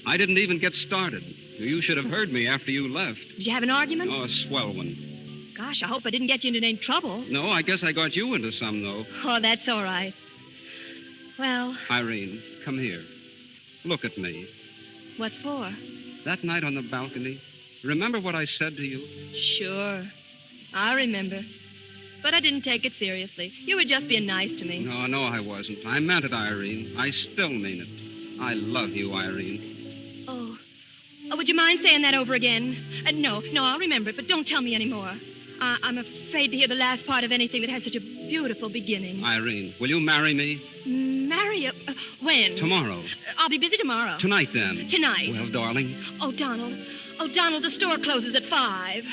I didn't even get started. You should have heard me after you left. Did you have an argument? Oh, a swell one. Gosh, I hope I didn't get you into any trouble. No, I guess I got you into some, though. Oh, that's all right. Well... Irene, come here. Look at me. What for? That night on the balcony, remember what I said to you? Sure. I remember. But I didn't take it seriously. You were just being nice to me. No, I wasn't. I meant it, Irene. I still mean it. I love you, Irene. Oh, would you mind saying that over again? No, I'll remember it, but don't tell me anymore. I'm afraid to hear the last part of anything that has such a beautiful beginning. Irene, will you marry me? Marry you? When? Tomorrow. I'll be busy tomorrow. Tonight, then. Tonight. Well, darling. Oh, Donald, the store closes at 5.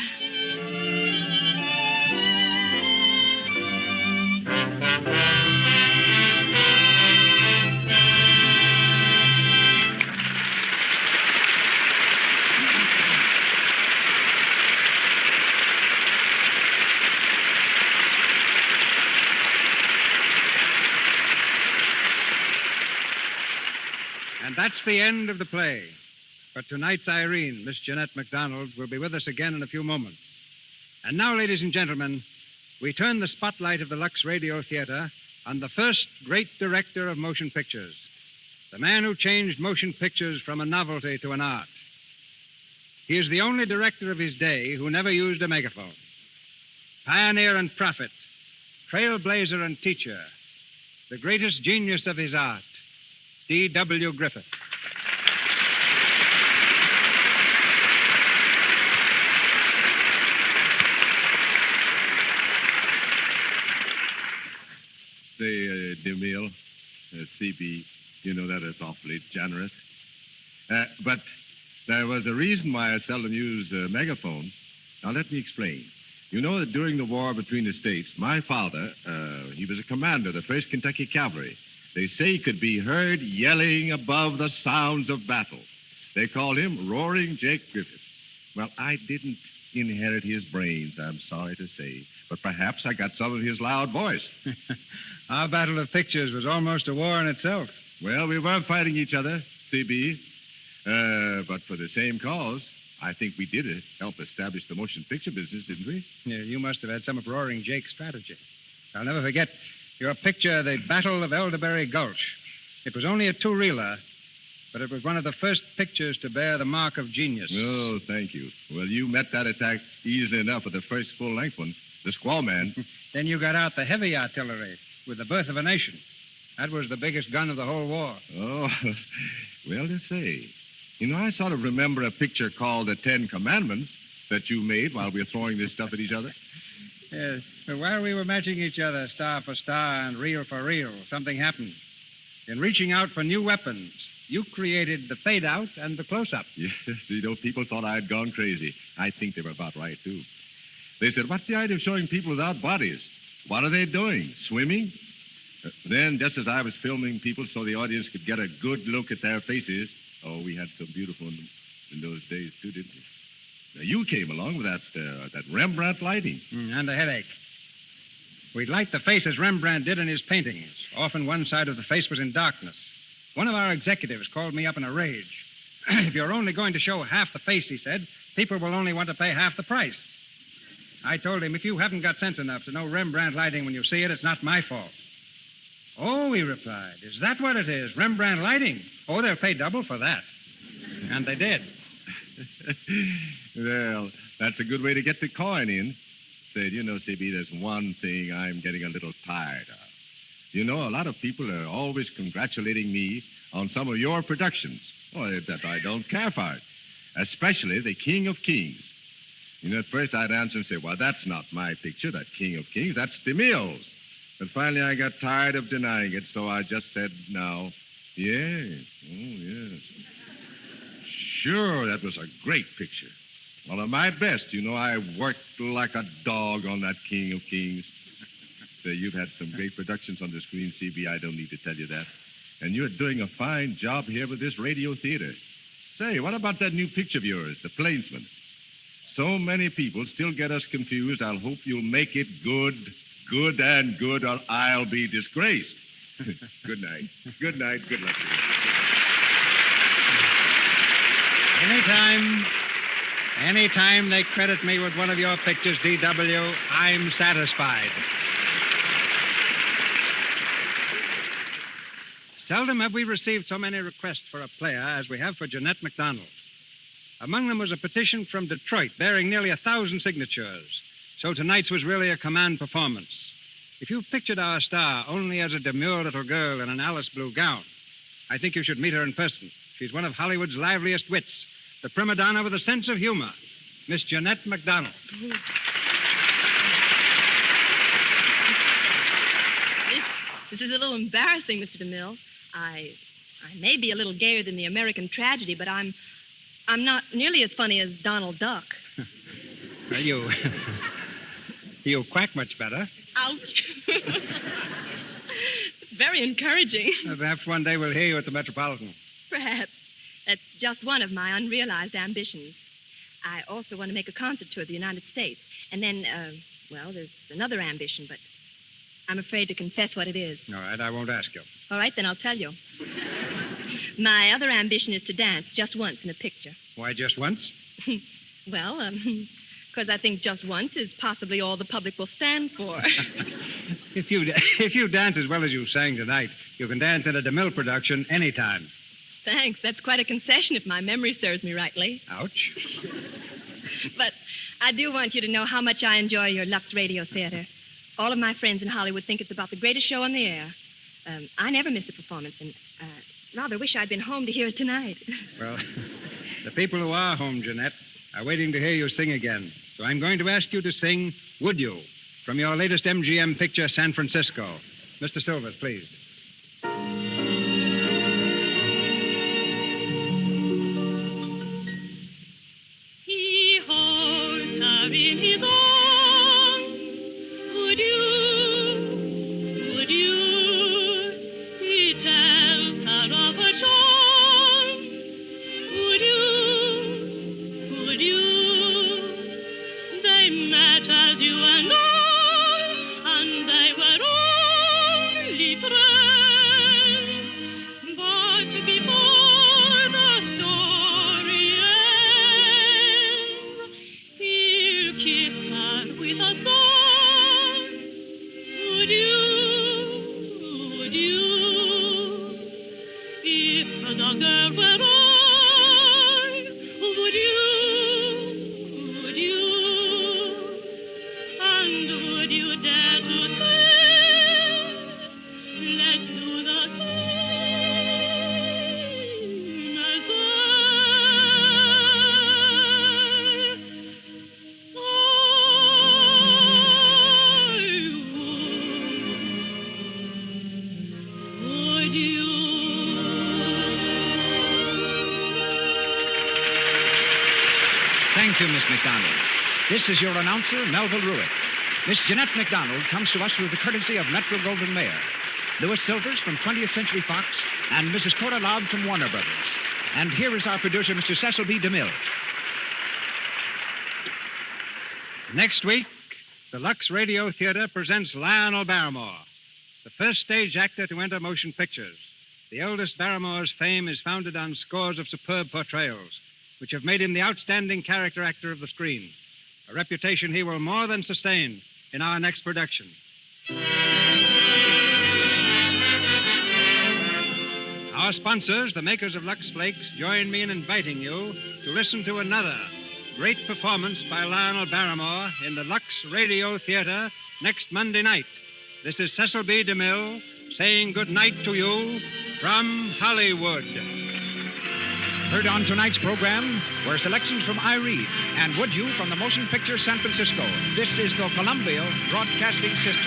And that's the end of the play. But tonight's Irene, Miss Jeanette MacDonald, will be with us again in a few moments. And now, ladies and gentlemen, we turn the spotlight of the Lux Radio Theatre on the first great director of motion pictures, the man who changed motion pictures from a novelty to an art. He is the only director of his day who never used a megaphone. Pioneer and prophet, trailblazer and teacher, the greatest genius of his art, D.W. Griffith. Say, DeMille, CB, you know that is awfully generous. But there was a reason why I seldom use a megaphone. Now, let me explain. You know that during the war between the states, my father, he was a commander of the 1st Kentucky Cavalry. They say he could be heard yelling above the sounds of battle. They called him Roaring Jake Griffith. Well, I didn't inherit his brains, I'm sorry to say, but perhaps I got some of his loud voice. Our battle of pictures was almost a war in itself. Well, we weren't fighting each other, CB, but for the same cause. I think we did help establish the motion picture business, didn't we? Yeah, you must have had some of Roaring Jake's strategy. I'll never forget your picture, The Battle of Elderberry Gulch. It was only a 2-reeler, but it was one of the first pictures to bear the mark of genius. Oh, thank you. Well, you met that attack easily enough with the first full-length one, The Squaw Man. Then you got out the heavy artillery with The Birth of a Nation. That was the biggest gun of the whole war. Oh, well to say. You know, I sort of remember a picture called The 10 Commandments that you made while we were throwing this stuff at each other. Yes, but while we were matching each other star for star and reel for reel, something happened. In reaching out for new weapons, you created the fade-out and the close-up. Yes, you know, people thought I'd gone crazy. I think they were about right, too. They said, what's the idea of showing people without bodies? What are they doing? Swimming? Then, just as I was filming people so the audience could get a good look at their faces, oh, we had some beautiful ones in those days, too, didn't we? Now, you came along with that Rembrandt lighting. And a headache. We'd light the face as Rembrandt did in his paintings. Often one side of the face was in darkness. One of our executives called me up in a rage. If you're only going to show half the face, he said, people will only want to pay half the price. I told him, if you haven't got sense enough to know Rembrandt lighting when you see it, it's not my fault. Oh, he replied, is that what it is, Rembrandt lighting? Oh, they'll pay double for that. And they did. Well, that's a good way to get the coin in. Said, you know, CB, there's one thing I'm getting a little tired of. You know, a lot of people are always congratulating me on some of your productions. Well, that I don't care for it, especially The King of Kings. You know, at first I'd answer and say, well, that's not my picture, that King of Kings. That's DeMille's. But finally I got tired of denying it, so I just said, no. Yes. Oh, yes. Sure, that was a great picture. Well, at my best, you know, I worked like a dog on that King of Kings. Say, you've had some great productions on the screen, CB. I don't need to tell you that. And you're doing a fine job here with this radio theater. Say, what about that new picture of yours, The Plainsman? So many people still get us confused. I'll hope you'll make it good, or I'll be disgraced. Good night. Good night. Good luck to you. Anytime they credit me with one of your pictures, D.W., I'm satisfied. Seldom have we received so many requests for a player as we have for Jeanette MacDonald. Among them was a petition from Detroit bearing nearly 1,000 signatures. So tonight's was really a command performance. If you've pictured our star only as a demure little girl in an Alice blue gown, I think you should meet her in person. She's one of Hollywood's liveliest wits, the prima donna with a sense of humor, Miss Jeanette MacDonald. This is a little embarrassing, Mr. DeMille. I may be a little gayer than the American tragedy, but I'm not nearly as funny as Donald Duck. Well, you quack much better. Ouch. It's very encouraging. Perhaps one day we'll hear you at the Metropolitan. Perhaps. That's just one of my unrealized ambitions. I also want to make a concert tour of the United States. And then, there's another ambition, but I'm afraid to confess what it is. All right, I won't ask you. All right, then I'll tell you. My other ambition is to dance just once in a picture. Why just once? Well, because I think just once is possibly all the public will stand for. If you dance as well as you sang tonight, you can dance in a DeMille production anytime. Thanks. That's quite a concession if my memory serves me rightly. Ouch. But I do want you to know how much I enjoy your Lux Radio Theatre. All of my friends in Hollywood think it's about the greatest show on the air. I never miss a performance, and rather wish I'd been home to hear it tonight. Well, the people who are home, Jeanette, are waiting to hear you sing again. So I'm going to ask you to sing Would You from your latest MGM picture, San Francisco. Mr. Silvers, please. He holds her in his arms. Would you? He tells her of her charms. Would you? They met as you and I, and they were only friends. But before the story ends, he'll kiss her with a song. Would you? If the girl were I, would you? And would you dare to say, let's do the same as would you? Thank you, Miss MacDonald. This is your announcer, Melville Ruick. Miss Jeanette MacDonald comes to us through the courtesy of Metro-Goldwyn-Mayer, Louis Silvers from 20th Century Fox, and Mrs. Cora Loud from Warner Brothers. And here is our producer, Mr. Cecil B. DeMille. Next week, the Lux Radio Theatre presents Lionel Barrymore, the first stage actor to enter motion pictures. The eldest Barrymore's fame is founded on scores of superb portrayals, which have made him the outstanding character actor of the screen, a reputation he will more than sustain in our next production. Our sponsors, the makers of Lux Flakes, join me in inviting you to listen to another great performance by Lionel Barrymore in the Lux Radio Theatre next Monday night. This is Cecil B. DeMille saying good night to you from Hollywood. Heard on tonight's program were selections from Irene and Would You from the Motion Picture San Francisco. This is the Columbia Broadcasting System.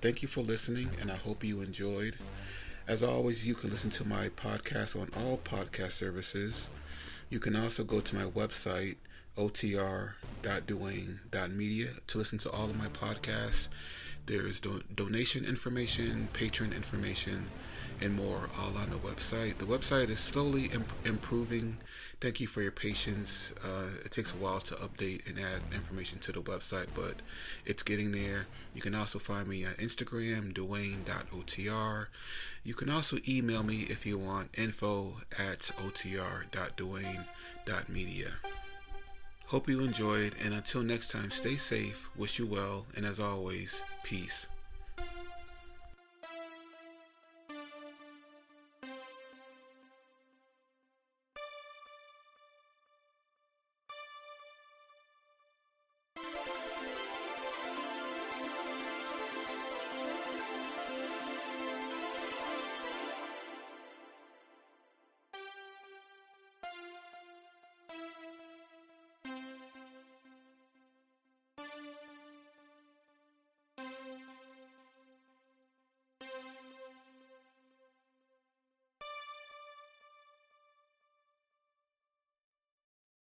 Thank you for listening, and I hope you enjoyed. As always, you can listen to my podcast on all podcast services. You can also go to my website, otr.duane.media, to listen to all of my podcasts. There's donation information, patron information, and more all on the website. The website is slowly improving. Thank you for your patience. It takes a while to update and add information to the website, but it's getting there. You can also find me on Instagram, duane.otr. You can also email me if you want, info@otr.duane.media. Hope you enjoyed, and until next time, stay safe, wish you well, and as always, peace.